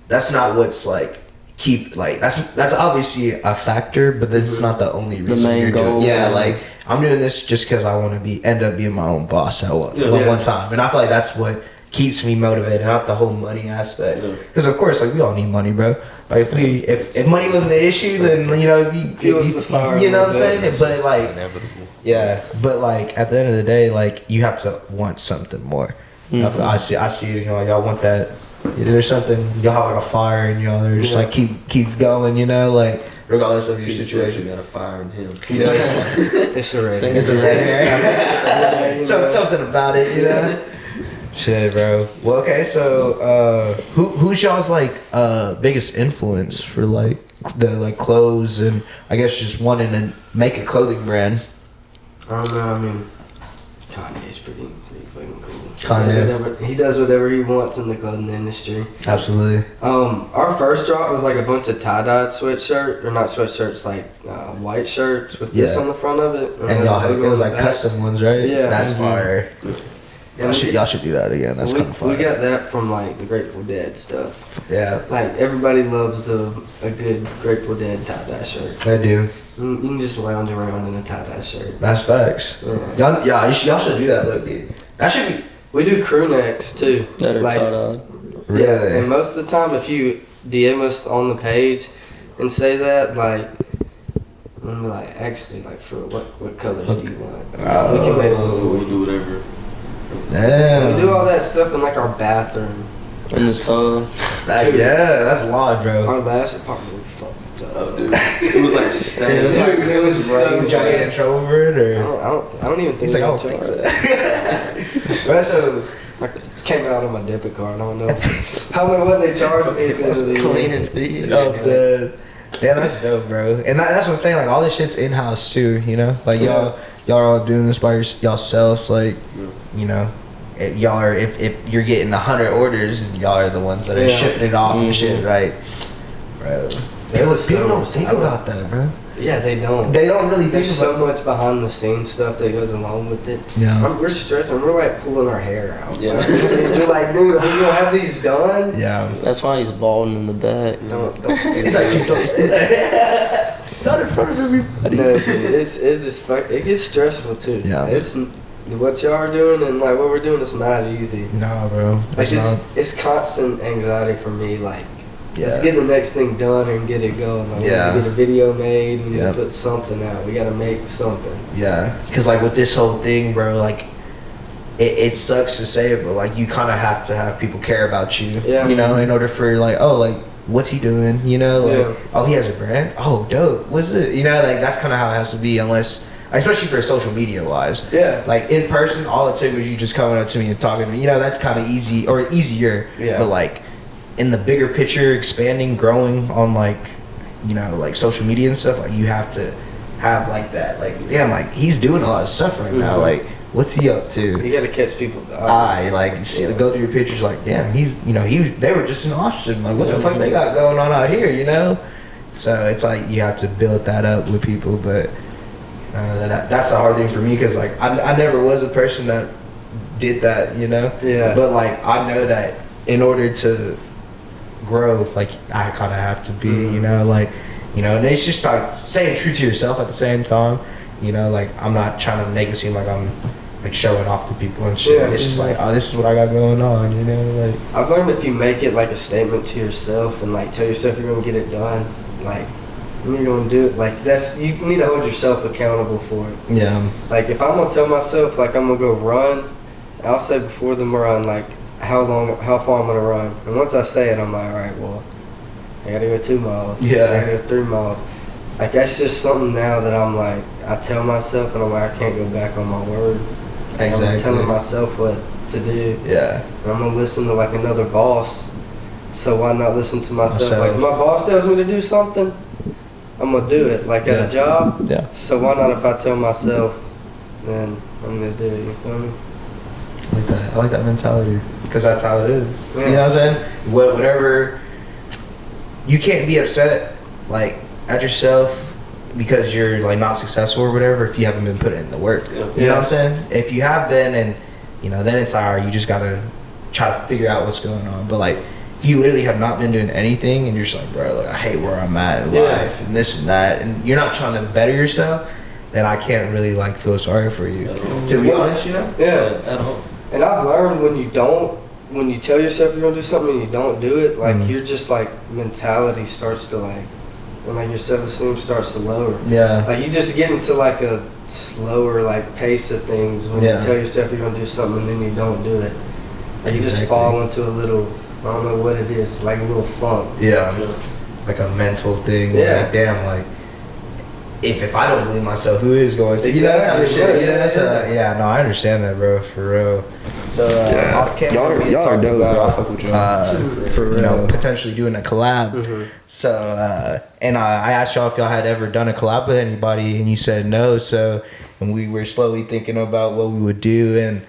S1: that's not what's like keep like that's obviously a factor, but that's not the only reason
S3: main
S1: you're
S3: goal.
S1: doing. Yeah, like I'm doing this just because I want to end up being my own boss at one time, and I feel like that's what keeps me motivated, not the whole money aspect. Because of course, like we all need money, bro. Like if money wasn't an issue, then you know
S2: Fuels the fire
S1: you know what I'm
S2: a little
S1: saying?
S2: bit.
S1: But like.
S4: Inevitable.
S1: Yeah, but like at the end of the day, like you have to want something more. I see it. You know, y'all want that. There's something. Y'all have like a fire in y'all. They're just like keeps going. You know, like regardless of your
S4: He's
S1: situation.
S4: got a fire in him.
S1: You know,
S2: it's already.
S1: it's a something about it. You know. Shit, bro. Well, okay. So, who's y'all's like biggest influence for like the like clothes and I guess just wanting to make a clothing brand?
S2: I don't know. I mean, Kanye's pretty fucking cool.
S1: Kanye.
S2: He does whatever he wants in the clothing industry.
S1: Absolutely.
S2: Our first drop was like a bunch of tie-dyed sweatshirt, or not sweatshirts, like white shirts with this on the front of it.
S1: And y'all, it was like custom ones, right?
S2: Yeah.
S1: That's fire.
S2: Yeah,
S1: Y'all should do that again. That's kind of fun.
S2: We got that from like the Grateful Dead stuff.
S1: Yeah,
S2: Like everybody loves a good Grateful Dead tie-dye shirt.
S1: I do.
S2: You can just lounge around in a tie-dye shirt.
S1: That's facts.
S2: Yeah.
S1: Y'all should do that, look, dude. That should be.
S2: We do crew necks too.
S3: That are
S2: Like,
S3: tie-dyed.
S1: Really?
S2: Yeah, and most of the time, if you DM us on the page and say that, like, we'll be like, actually, like, for what colors do you want? We can make
S4: We
S2: them.
S4: do whatever.
S1: Damn.
S2: We do all that stuff in like our bathroom.
S3: In the tub.
S1: Yeah, that's live, bro.
S2: Our last apartment, we fucked up.
S4: Oh, dude. It was like stained.
S2: Dude, it was so
S1: Did y'all get in trouble for it,
S2: I
S1: or?
S2: don't even think
S1: He's like, I
S2: I
S1: don't think so. Right, so
S2: I came out on my debit card. I don't know. I don't know what they charged me. at the end of the year.
S3: Cleaning fees.
S1: damn, that's dope, bro. And that's what I'm saying. Like all this shit's in house too. You know, like y'all are all doing this by yourselves. Like, you know, if you're getting 100 orders and y'all are the ones that are shipping it off and shit, right? Bro, people don't think about that, bro.
S2: Yeah, they don't.
S1: They don't really think
S2: There's
S1: about.
S2: so much behind the scenes stuff that goes along with it.
S1: Yeah.
S2: We're stressing. We're like pulling our hair out.
S4: Yeah.
S2: You're like, dude, are you gonna have these done?
S1: Yeah.
S3: That's why he's balding in the back.
S2: Don't
S1: It's like you don't say that. Not in front of everybody.
S2: No, dude, it gets stressful too.
S1: Yeah.
S2: It's what y'all are doing and like what we're doing. It's not easy.
S1: Nah, bro.
S2: Like
S1: It's
S2: it's constant anxiety for me. Like
S1: Yeah.
S2: let's get the next thing done and get it going. Like, we
S1: Yeah.
S2: need to get a video made. We need
S1: Yeah.
S2: to put something out. We gotta make something.
S1: Yeah, because like with this whole thing, bro, like it sucks to say it, but like you kind of have to have people care about you,
S2: Yeah.
S1: you know, in order for like, oh, like what's he doing, you know, like
S2: Yeah.
S1: oh, he has a brand, oh, dope, what's it, you know, like that's kind of how it has to be, unless especially for social media wise.
S2: Yeah.
S1: Like in person, all it took was you just coming up to me and talking to me. You know, that's kind of easy or easier.
S2: Yeah.
S1: But like in the bigger picture, expanding, growing on like, you know, like social media and stuff, like you have to have like that. Like, damn, like he's doing a lot of stuff right now. Like, what's he up to?
S2: You gotta catch people's eye.
S1: Like, see, go through your pictures, like, damn, he's, you know, they were just in Austin. Like, what the fuck they got going on out here, you know? So it's like you have to build that up with people, but that's the hard thing for me because like I never was a person that did that, you know.
S2: Yeah.
S1: But like I know that in order to grow, like I kind of have to be, you know, like, you know, and it's just like staying true to yourself at the same time, you know. Like I'm not trying to make it seem like I'm like showing off to people and shit.
S2: Yeah.
S1: It's just like, oh, this is what I got going on, you know. Like
S2: I've learned if you make it like a statement to yourself and like tell yourself you're gonna get it done, like you're gonna do it. Like that's, you need to hold yourself accountable for it.
S1: yeah.
S2: Like if I'm gonna tell myself like I'm gonna go run, I'll say before the run like how far I'm gonna run. And once I say it, I'm like, all right, well, I gotta go 2 miles.
S1: Yeah.
S2: I gotta go 3 miles. Like that's just something now that I'm like, I tell myself and I'm like, I can't go back on my word.
S1: Exactly.
S2: I'm telling myself what to do.
S1: Yeah.
S2: And I'm gonna listen to like another boss. So why not listen to myself? Like if my boss tells me to do something, I'm gonna do it. Like at a job.
S1: Yeah.
S2: So why not if I tell myself, then I'm gonna do it. You feel me?
S1: I like that mentality because that's how it is.
S2: Yeah.
S1: You know what I'm saying? Whatever. You can't be upset like at yourself because you're like not successful or whatever if you haven't been putting in the work. You know what I'm saying? If you have been, and you know, then it's alright. You just gotta try to figure out what's going on. But like, if you literally have not been doing anything and you're just like, bro, like I hate where I'm at in life and this and that, and you're not trying to better yourself, then I can't really like feel sorry for you. To be honest, you know?
S2: Yeah. At all. And I've learned when you tell yourself you're gonna do something and you don't do it, like you're just like mentality starts to like, and like your self-esteem starts to lower.
S1: Yeah.
S2: Like you just get into like a slower like pace of things when you tell yourself you're gonna do something and then you don't do it. Like you just fall into a little, I don't know what it is, like a little funk.
S1: Yeah. Like a mental thing.
S2: Yeah.
S1: Like, damn, like if I don't believe myself, who is going to?
S2: Exactly.
S1: You know, that type of shit. No, I understand that, bro, for real. So off camera, we talked about for real, you know, potentially doing a collab. So and I asked y'all if y'all had ever done a collab with anybody, and you said no. So and we were slowly thinking about what we would do, and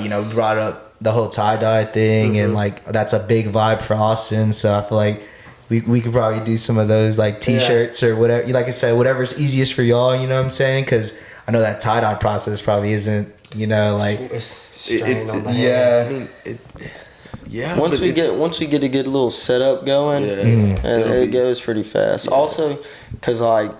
S1: you know, brought up the whole tie-dye thing, and like that's a big vibe for Austin. So I feel like we could probably do some of those like t-shirts or whatever. Like I said, whatever's easiest for y'all, you know what I'm saying? Because I know that tie-dye process probably isn't, you know, like
S3: Once we get a good little setup going, it goes pretty fast. Also, because like,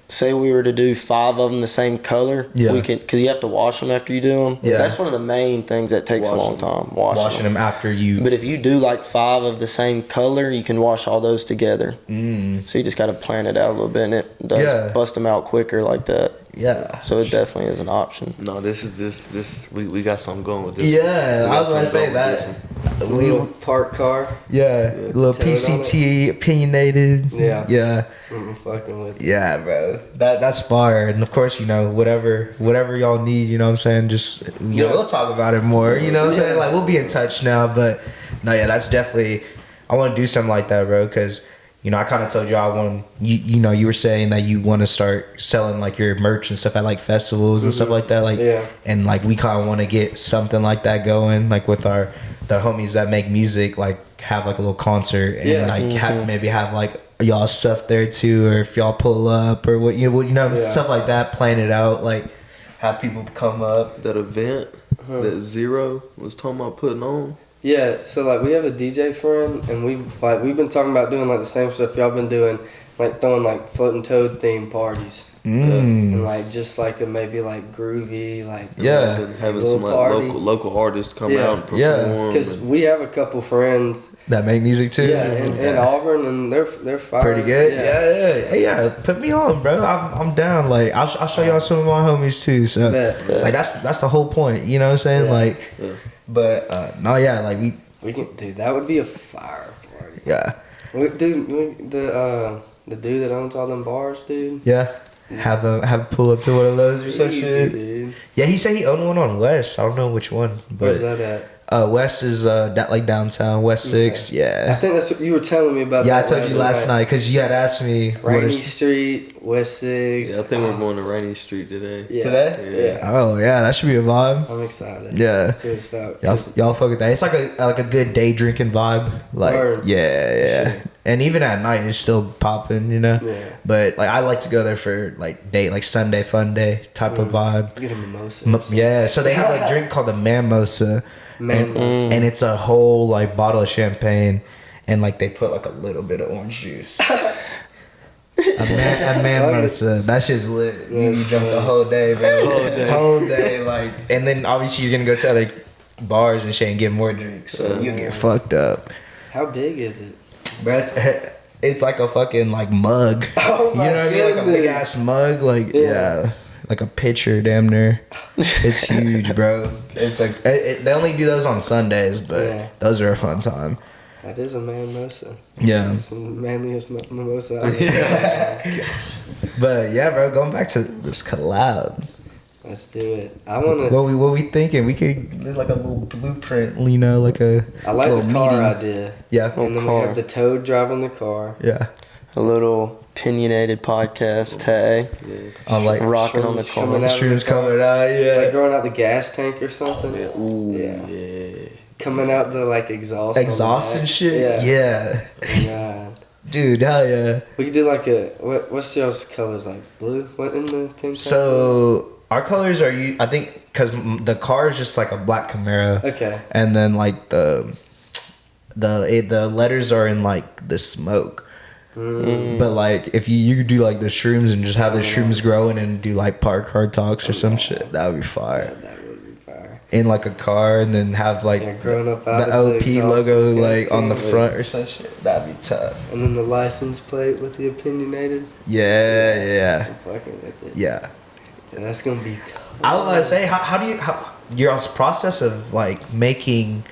S3: say we were to do 5 of them the same color, we can, because you have to wash them after you do them. That's one of the main things that takes a long time. Washing them
S1: after you.
S3: But if you do like 5 of the same color, you can wash all those together. So you just got to plan it out a little bit, and it does bust them out quicker like that.
S1: Yeah.
S3: So it definitely is an option.
S4: No, this we got something going with this.
S1: Yeah, I was gonna say that.
S2: A little park car.
S1: Yeah, a little PCT opinionated. Yeah.
S2: I'm fucking with it.
S1: Yeah, bro. That's fire. And of course, you know, whatever y'all need, you know what I'm saying? Just, you know, we'll talk about it more, you know what I'm saying? Like, we'll be in touch now, but no, yeah, that's definitely, I want to do something like that, bro, because, you know, I kind of told you I want, you know, you were saying that you want to start selling, like, your merch and stuff at, like, festivals and stuff like that, like, and, like, we kind of want to get something like that going, like, with the homies that make music, like, have, like, a little concert and, like, maybe have, like, y'all stuff there too, or if y'all pull up or what you know stuff like that, plan it out, like have people come up.
S4: That event that Zero was talking about putting on.
S2: Yeah, so like we have a DJ friend, and we've been talking about doing like the same stuff y'all been doing, like throwing like Floatin Toad themed parties. And like just like a maybe like groovy, like
S4: having some like local artists come out and perform.
S2: Because we have a couple friends
S1: that make music too.
S2: In Auburn, and they're fire.
S1: Pretty good. Yeah. Put me on, bro. I'm down. Like I'll show y'all some of my homies too. So like that's the whole point. You know what I'm saying? Like, but like
S2: we can, dude. That would be a fire party.
S1: Yeah.
S2: Dude, the dude that owns all them bars, dude.
S1: Yeah. Have pull up to one of those or some
S2: Easy,
S1: shit.
S2: dude.
S1: Yeah, he said he owned one on West. I don't know which one,
S2: Where's
S1: but
S2: that at?
S1: West is like downtown, West 6th.
S2: I
S1: Yeah.
S2: think that's what you were telling me about.
S1: Yeah, I
S2: that
S1: told you last night because you had asked me.
S2: Rainy Street, West 6th.
S4: Yeah, I think we're going to Rainy Street today.
S2: Yeah.
S1: Today?
S2: Yeah.
S1: Oh yeah, that should be a vibe.
S2: I'm excited.
S1: Yeah.
S2: See what it's about.
S1: Y'all fuck with that. It's like a good day drinking vibe. Like
S2: Word.
S1: yeah.
S2: Sure.
S1: And even at night it's still popping, you know.
S2: Yeah.
S1: But like I like to go there for like Sunday fun day type of vibe.
S2: Get a mimosa. or something.
S1: Yeah. So they have a drink called the Mimosa.
S2: Mimosa.
S1: And it's a whole like bottle of champagne, and like they put like a little bit of orange juice. a mimosa. That shit's lit. You
S2: That's
S1: drunk the whole day, bro. Whole day, like, and then obviously you're gonna go to other bars and shit and get more drinks, so you get fucked up.
S2: How big is it?
S1: Bro, it's like a fucking like mug.
S2: Oh
S1: You know what I mean? Like a
S2: goodness.
S1: big ass mug. Like yeah. Like a pitcher, damn near. It's huge, bro. It's like they only do those on Sundays, but those are a fun time.
S2: That is a mimosa.
S1: Yeah.
S2: It's the manliest mimosa I've ever had.
S1: But yeah, bro, going back to this collab.
S2: Let's do it. I want
S1: What we thinking? We could there's like a little blueprint, you know, like a
S2: I like
S1: little
S2: the car
S1: meeting.
S2: idea.
S1: Yeah.
S2: And then we
S3: car.
S2: have the Toad driving the car.
S1: Yeah.
S3: A little opinionated podcast tag.
S1: I'm like
S3: Rocking on the
S2: shrooms coming
S3: car.
S2: out.
S1: shrooms coming out,
S2: Like
S1: yeah.
S2: growing out the gas tank or something.
S4: Ooh,
S2: Yeah.
S4: yeah.
S2: Coming out the like exhaust. on the
S1: Exhaust
S2: back.
S1: and shit. Yeah.
S2: Yeah.
S1: Dude, hell yeah.
S2: We could do like a what's y'all's colors like blue? What in the team?
S1: So our colors are I think because the car is just like a black Camaro.
S2: Okay.
S1: And then like the letters are in like the smoke. But like if you could do like the shrooms and just have the shrooms growing and do like park car talks or some shit, that would be fire.
S2: That would be fire.
S1: In like a car and then have like
S2: Yeah, growing up
S1: the
S2: out of
S1: OP
S2: the exhaust
S1: logo
S2: and
S1: like on the
S2: gas
S1: front or some shit. That'd be tough.
S2: And then the license plate with the opinionated.
S1: Yeah.
S2: I'm fucking with it.
S1: Yeah.
S2: Yeah, that's gonna be tough.
S1: I was gonna say how do you your process of like making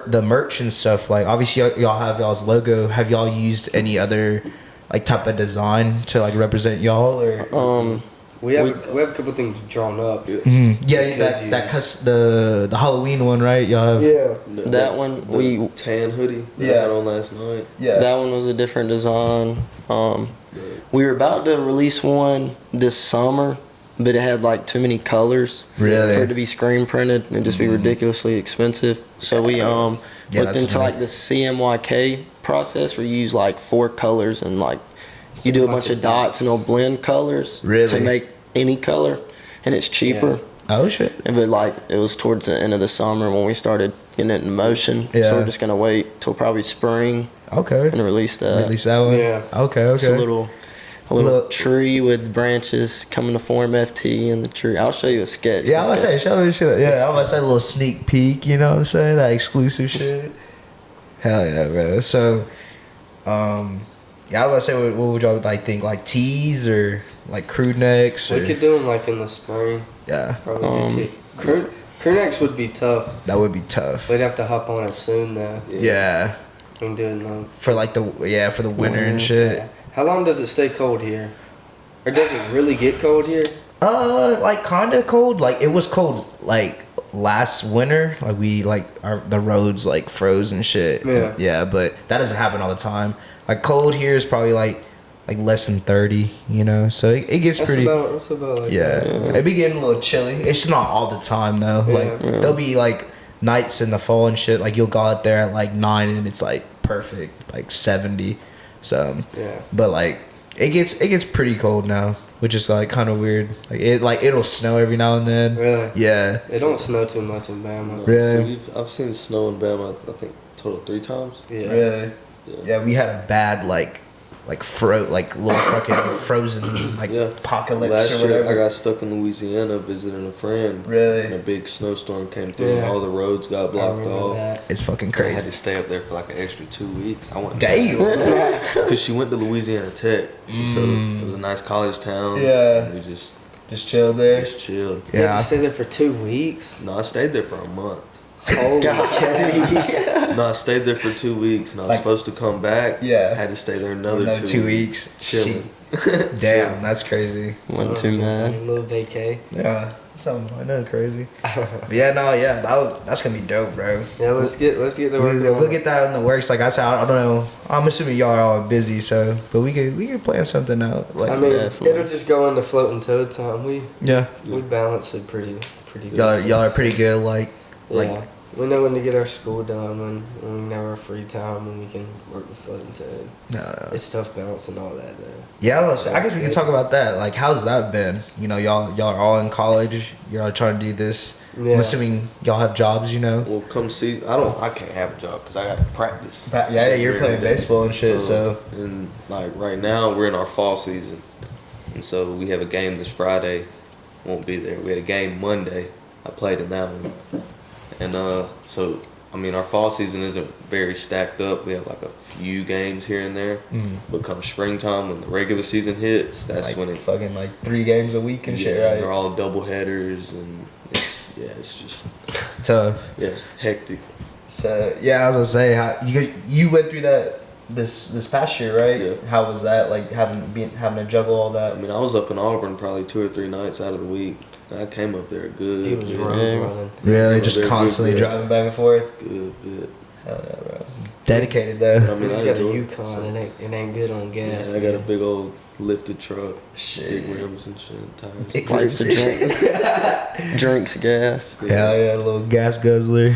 S1: the merch and stuff, like obviously y'all have y'all's logo. Have y'all used any other like type of design to like represent y'all or
S2: We have a couple things drawn up.
S1: yeah
S2: could
S1: the Halloween one, right? Y'all have
S3: That one we
S4: tan hoodie that I had on last night.
S3: that one was a different design. We were about to release one this summer, but it had like too many colors
S1: Really?
S3: for it to be screen printed and just be ridiculously expensive. So we looked
S1: that's
S3: into like the CMYK process where you use like 4 colors and like you do a bunch of dots and it'll blend colors
S1: Really?
S3: to make any color, and it's cheaper.
S1: Oh shit.
S3: But like it was towards the end of the summer when we started getting it in motion.
S1: Yeah.
S3: So we're just gonna wait till probably spring
S1: Okay.
S3: and release that.
S1: Release that one.
S2: Yeah.
S1: Okay.
S3: It's a little
S1: Little-
S3: tree with branches coming to form FT in the tree. I'll show you a sketch.
S1: Yeah, I was gonna say, show me shit. Yeah, I was gonna say a little sneak peek. You know what I'm saying? That exclusive shit. Hell yeah, bro. So, yeah, I was gonna say, what would y'all like think? Like tees or like crew necks? Or,
S2: We could do them like in the spring.
S1: yeah,
S2: Probably do crew necks would be tough.
S1: that would be tough.
S2: We'd have to hop on it soon though.
S1: Yeah,
S2: We can do it in the
S1: for like for the winter and shit.
S2: Yeah. How long does it stay cold here? Or does it really get cold here?
S1: Like kinda cold. Like it was cold like last winter. Like the roads like froze and shit.
S2: Yeah.
S1: Yeah, but that doesn't happen all the time. Like cold here is probably like less than 30. You know, so it gets
S2: That's
S1: pretty.
S2: about like
S1: Yeah,
S2: that.
S1: it be getting a little chilly. It's not all the time though. Like there'll be like nights in the fall and shit. Like you'll go out there at like 9 and it's like perfect, like 70. So
S2: Yeah.
S1: but like it gets pretty cold now, which is like kind of weird. It'll snow every now and then.
S2: Really?
S1: Yeah.
S2: It don't snow too much in Bama.
S1: Really?
S4: So I've seen snow in Bama, I think, total 3 times.
S2: Yeah.
S1: Really? Yeah, we had a bad little fucking frozen apocalypse
S4: Last
S1: or
S4: year,
S1: whatever.
S4: I got stuck in Louisiana visiting a friend.
S1: Really?
S4: And a big snowstorm came through, and
S2: Yeah.
S4: all the roads got
S2: I
S4: blocked
S2: remember
S4: off.
S2: that.
S1: It's fucking
S4: I had
S1: crazy.
S4: to stay up there for like an extra 2 weeks. I went
S1: Damn.
S4: because she went to Louisiana Tech, so it was a nice college town.
S1: Yeah.
S4: We just
S1: chilled there.
S4: just chilled.
S2: You had
S1: Yeah.
S2: to stay there for 2 weeks?
S4: No, I stayed there for a month.
S2: Holy cow.
S4: No, I stayed there for 2 weeks, and I was
S1: Like-
S4: supposed to come back.
S1: Yeah.
S4: I had to stay there another 2
S1: 2 weeks.
S4: chilling.
S1: Damn, that's crazy.
S3: Wasn't too
S2: A
S3: mad.
S2: little vacay.
S1: Yeah, something I know crazy. But yeah, no, yeah, that's gonna be dope, bro.
S2: Yeah, let's get the work.
S1: We'll get that in the works. Like I said, I don't know. I'm assuming y'all are all busy, so but we could plan something out. Like
S2: I mean,
S3: Definitely.
S2: it'll just go into Floatin Toad time. We
S1: yeah,
S2: balance it pretty good.
S1: y'all are pretty good. Like
S2: Yeah. We know when to get our school done, when we know our free time, when we can work with Floatin Toad. It's tough balancing all that, though.
S1: yeah, I guess we can talk about that. Like, how's that been? You know, y'all are all in college. You're all trying to do this.
S2: Yeah.
S1: I'm assuming y'all have jobs. You know.
S4: Well, come see. I can't have a job because I got to practice.
S1: Yeah, you're playing baseball and shit. So
S4: and like right now we're in our fall season, and so we have a game this Friday. Won't be there. We had a game Monday. I played in that one. And so, I mean, our fall season isn't very stacked up. We have like a few games here and there. But come springtime, when the regular season hits, that's
S1: like
S4: when it
S1: fucking like 3 games a week and shit, right?
S4: They're all double headers, and it's just
S1: Tough.
S4: Yeah, hectic.
S1: So yeah, I was gonna say, how you went through that this past year, right?
S4: Yeah.
S1: How was that? Like having to juggle all that.
S4: I mean, I was up in Auburn probably 2 or 3 nights out of the week. I came up there good.
S2: He was
S4: good.
S2: running.
S1: Really,
S4: Yeah,
S1: just
S4: they're
S1: constantly
S4: good,
S1: driving back and forth.
S4: Good.
S1: Hell yeah, bro. Dedicated though.
S4: I mean,
S2: He's
S4: I
S2: got a
S4: enjoy it,
S2: Yukon.
S4: so-
S2: It ain't good on gas.
S4: Yeah, I got a big old lifted truck,
S1: Shit.
S4: big rims and shit, tires.
S1: Big
S3: Likes to drink. Drinks gas.
S1: Hell yeah, a little gas guzzler.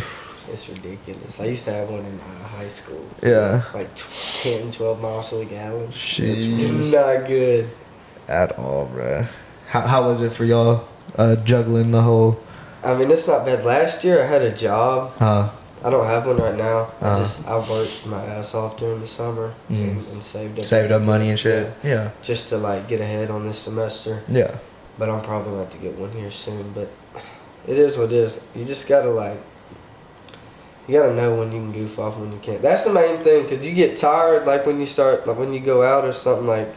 S2: It's ridiculous. I used to have one in high school.
S1: Yeah.
S2: Like 10, 12 miles to the gallon.
S1: Jeez.
S2: Not good.
S1: At all, bro. How was it for y'all juggling the whole?
S2: I mean, it's not bad. Last year I had a job. I don't have one right now. I worked my ass off during the summer and saved up
S1: money and shit. Yeah.
S2: just to like get ahead on this semester.
S1: Yeah.
S2: But I'm probably going to have to get one here soon. But it is what it is. You just got to you got to know when you can goof off and when you can't. That's the main thing, because you get tired like when you go out or something, like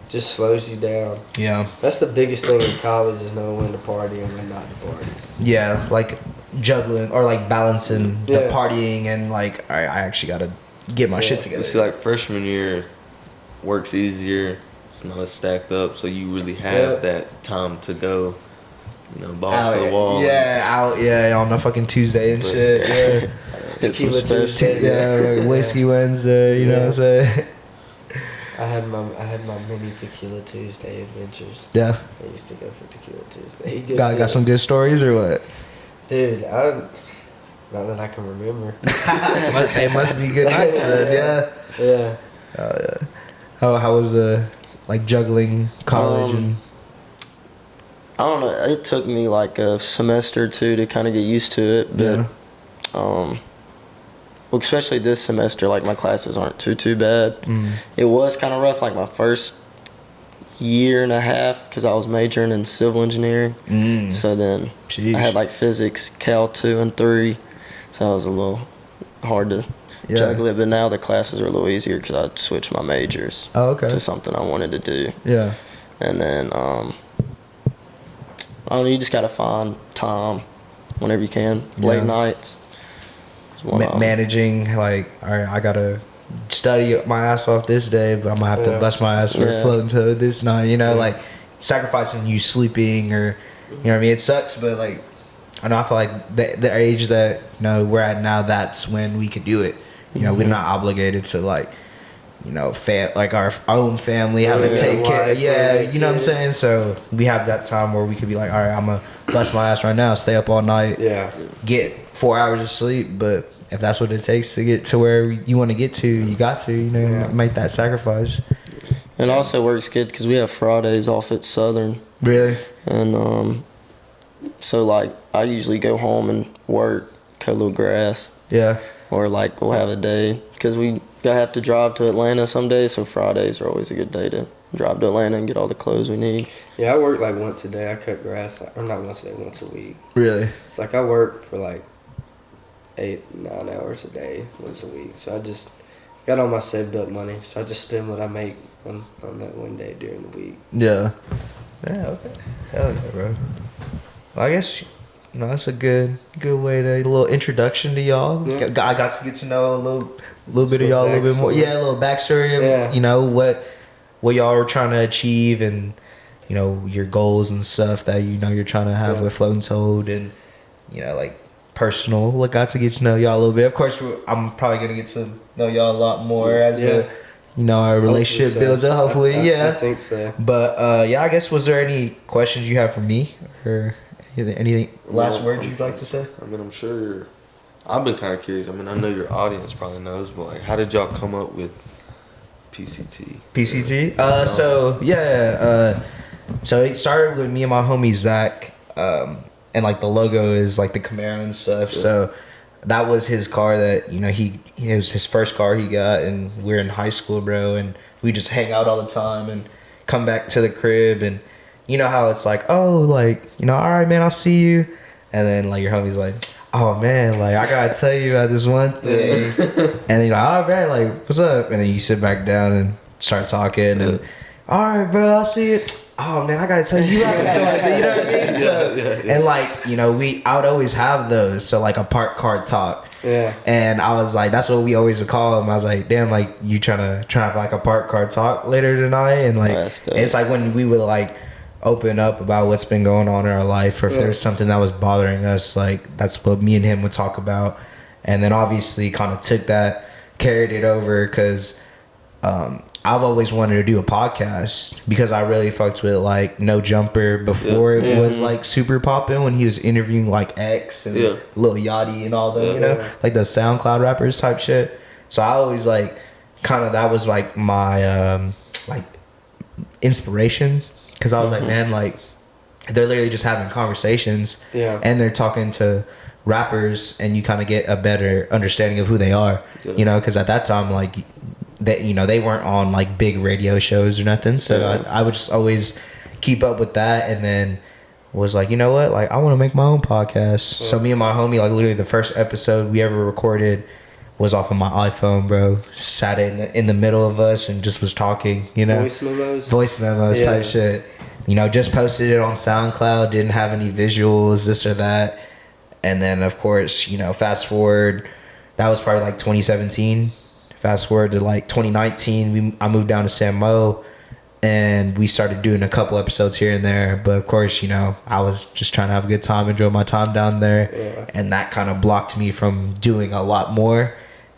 S2: just slows you down.
S1: Yeah.
S2: That's the biggest thing in college, is knowing when to party and when not to party.
S1: Yeah, like juggling or like balancing the
S2: Yeah.
S1: partying and like, all right, I actually got to get my shit together.
S4: You see, like freshman year, work's easier. It's not as stacked up, so you really have that time to go. Balls to the wall.
S1: Yeah, on a fucking Tuesday and shit. Yeah.
S3: Hit some
S2: Tequila
S3: special.
S2: Tuesday.
S1: Like Whiskey Wednesday, you know what I'm saying?
S2: I had my mini Tequila Tuesday adventures.
S1: Yeah.
S2: I used to go for Tequila Tuesday.
S1: Got some good stories or what?
S2: Dude, not that I can remember.
S1: It must be good nights then, yeah.
S2: Yeah.
S1: Oh yeah. How was the juggling college and?
S3: I don't know. It took me like a semester or 2 to kind of get used to it, but well, especially this semester, like my classes aren't too bad. It was kind of rough, like my first year and a half, because I was majoring in civil engineering. So then I had like physics, Cal 2 and 3, so it was a little hard to juggle it. But now the classes are a little easier because I switched my majors to something I wanted to do. Yeah, and then I don't know, you just gotta find time whenever you can. Late nights.
S1: Managing, like, all right, I gotta study my ass off this day, but I'm gonna have to bust my ass for Floatin Toad this night. Like sacrificing you sleeping, or what I mean. It sucks, but like, I know I feel like the age that we're at now, that's when we could do it. We're not obligated to like like our own family have to take care. Yeah, you know what I'm saying? So we have that time where we could be like, all right, I'm going to bust my ass right now, stay up all night, get 4 hours of sleep. But if that's what it takes to get to where you want to get to, you got to, make that sacrifice.
S3: It also works good because we have Fridays off at Southern.
S1: Really?
S3: And so like I usually go home and work, cut a little grass. Yeah. Or like we'll have a day because we have to drive to Atlanta some days, so Fridays are always a good day to drive to Atlanta and get all the clothes we need.
S2: Yeah, I work like once a day. I cut grass, or not once a day, once a week.
S1: Really?
S2: It's like I work for like 8-9 hours a day, once a week. So I just got all my saved up money, so I just spend what I make on that one day during the week.
S1: Yeah. Yeah, okay. Hell yeah, bro. Well, I guess that's a good way to, a little introduction to y'all. Yeah. I got to get to know a little bit of y'all, a little bit more. Yeah, a little backstory of what y'all are trying to achieve and, you know, your goals and stuff that, you know, you're trying to have with Floatin Toad and, you know, like personal. Like, got to get to know y'all a little bit. Of course, I'm probably going to get to know y'all a lot more as you know, our relationship builds up, hopefully.
S2: I think so.
S1: But, yeah, I guess, was there any questions you have for me or anything last words you'd like to say?
S4: I mean, I'm sure I've been kind of curious. I mean, I know your audience probably knows, but like, how did y'all come up with PCT?
S1: PCT? So it started with me and my homie Zach, and like the logo is like the Camaro and stuff. Yeah. So that was his car that, you know, it was his first car he got, and we're in high school, bro, and we just hang out all the time and come back to the crib, and you know how it's like, oh, like, you know, all right, man, I'll see you, and then like your homie's like, oh man, like I gotta tell you about this one thing, and then you're like, all right, like what's up, and then you sit back down and start talking, and all right, bro, I'll see it. Oh man, I gotta tell you about this one thing, you know what I mean? So, and like, you know, I would always have those, so like a park card talk. Yeah. And I was like, that's what we always would call them. I was like, damn, like you trying to have like a park card talk later tonight, and like it's like when we would like open up about what's been going on in our life, or if there's something that was bothering us, like that's what me and him would talk about. And then obviously kind of took that, carried it over, because I've always wanted to do a podcast because I really fucked with like No Jumper before it was like super popping, when he was interviewing like X and Lil Yachty and all them, you know, like those SoundCloud rappers type shit. So I always like kind of, that was like my like inspiration, because I was like, man, like they're literally just having conversations and they're talking to rappers, and you kind of get a better understanding of who they are, you know, because at that time, like, that, you know, they weren't on like big radio shows or nothing, so I would just always keep up with that, and then was like, you know what, like I want to make my own podcast. So me and my homie, like literally the first episode we ever recorded was off of my iPhone, bro. Sat in the middle of us and just was talking, you know, voice memos type shit, you know, just posted it on SoundCloud, didn't have any visuals, this or that. And then of course, you know, fast forward, that was probably like 2017. Fast forward to like 2019, I moved down to San Mo, and we started doing a couple episodes here and there. But of course, you know, I was just trying to have a good time, enjoy my time down there, and that kind of blocked me from doing a lot more.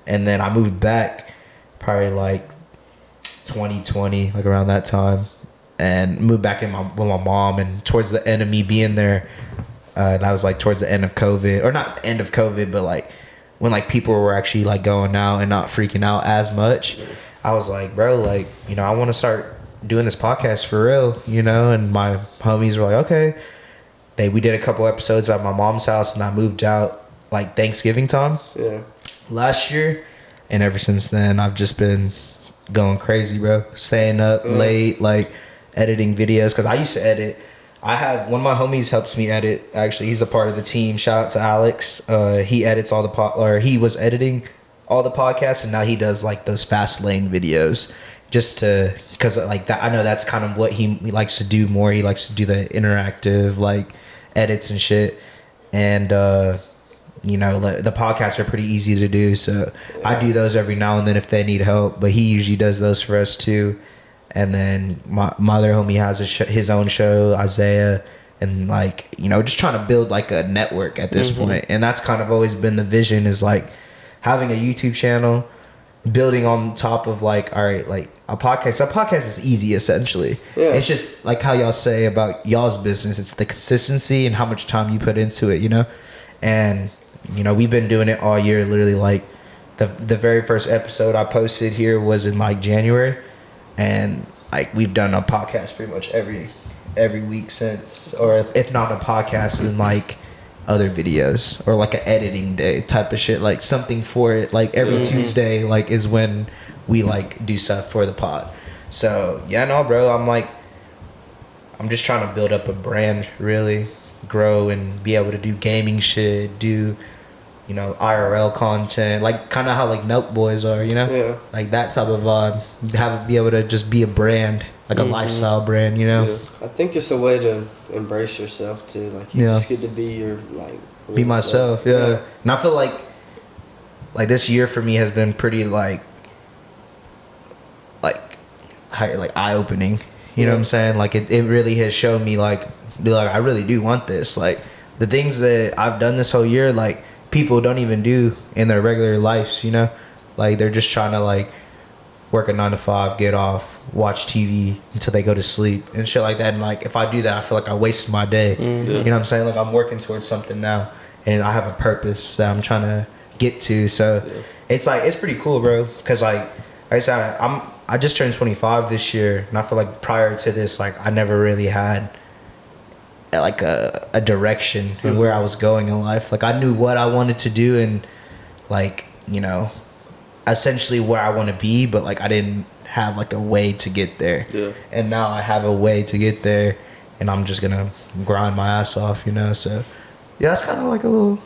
S1: And then I moved back probably like 2020, like around that time, and moved back with my mom. And towards the end of me being there, that was like towards the end of COVID, or not the end of COVID, but like when like people were actually like going out and not freaking out as much. I was like, bro, like, you know, I want to start doing this podcast for real, you know. And my homies were like, okay. We did a couple episodes at my mom's house, and I moved out like Thanksgiving time last year, and ever since then I've just been going crazy, bro, staying up late, like editing videos, because I used to edit. I have one of my homies helps me edit. Actually, he's a part of the team. Shout out to Alex. He edits all the he was editing all the podcasts, and now he does like those fast lane videos, just to, because like that, I know that's kind of what he likes to do more. He likes to do the interactive like edits and shit, and you know, the podcasts are pretty easy to do, so I do those every now and then if they need help. But he usually does those for us too. And then my other homie has his own show, Isaiah, and like, you know, just trying to build like a network at this point. And that's kind of always been the vision, is like having a YouTube channel, building on top of like, all right, like a podcast. A podcast is easy essentially. It's just like how y'all say about y'all's business, it's the consistency and how much time you put into it, you know. And you know, we've been doing it all year. Literally, like the very first episode I posted here was in like January. And like we've done a podcast pretty much every week since, or if not a podcast, then like other videos, or like an editing day type of shit, like something for it. Like every Tuesday, like is when we like do stuff for the pod. So yeah, no, bro, I'm just trying to build up a brand, really grow and be able to do gaming shit, do, you know, IRL content, like kind of how like Nelk Boys are, you know, like that type of vibe. Be able to just be a brand, like a lifestyle brand, you know.
S2: I think it's a way to embrace yourself too. Like you just get to be your like
S1: be myself, And I feel like like eye opening. You know what I'm saying? Like it really has shown me like I really do want this. Like the things that I've done this whole year, like people don't even do in their regular lives, you know? Like they're just trying to like work a 9 to 5, get off, watch TV until they go to sleep and shit like that. And like if I do that, I feel like I wasted my day. You know what I'm saying? Like I'm working towards something now and I have a purpose that I'm trying to get to. So it's like it's pretty cool, bro. Cause like I said, I just turned 25 this year, and I feel like prior to this, like I never really had like a direction in where I was going in life. Like I knew what I wanted to do and like, you know, essentially where I want to be, but like I didn't have like a way to get there. And now I have a way to get there, and I'm just gonna grind my ass off, you know. So yeah, that's kind of like a little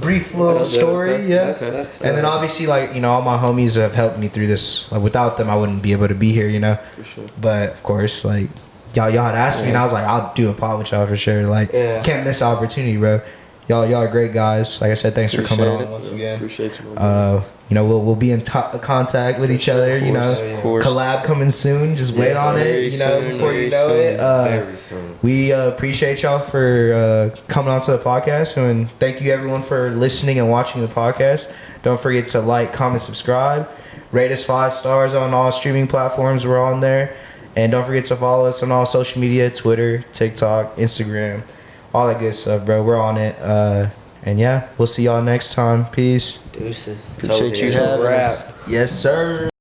S1: brief little story. That's, and then obviously, like, you know, all my homies have helped me through this. Like without them, I wouldn't be able to be here, you know. For sure. But of course, like y'all had asked me, and I was like, I'll do a pod with y'all for sure. Like can't miss the opportunity, bro. Y'all are great guys. Like I said, thanks for coming on once again. Appreciate you. You know, we'll be in contact with each other. You know, collab coming soon. Just wait on it. You know, before you know it. Very soon. We appreciate y'all for coming onto the podcast, and thank you everyone for listening and watching the podcast. Don't forget to like, comment, subscribe, rate us 5 stars on all streaming platforms. We're on there, and don't forget to follow us on all social media: Twitter, TikTok, Instagram. All that good stuff, bro. We're on it. And yeah, we'll see y'all next time. Peace.
S2: Deuces.
S3: Appreciate you having us.
S1: Yes, sir.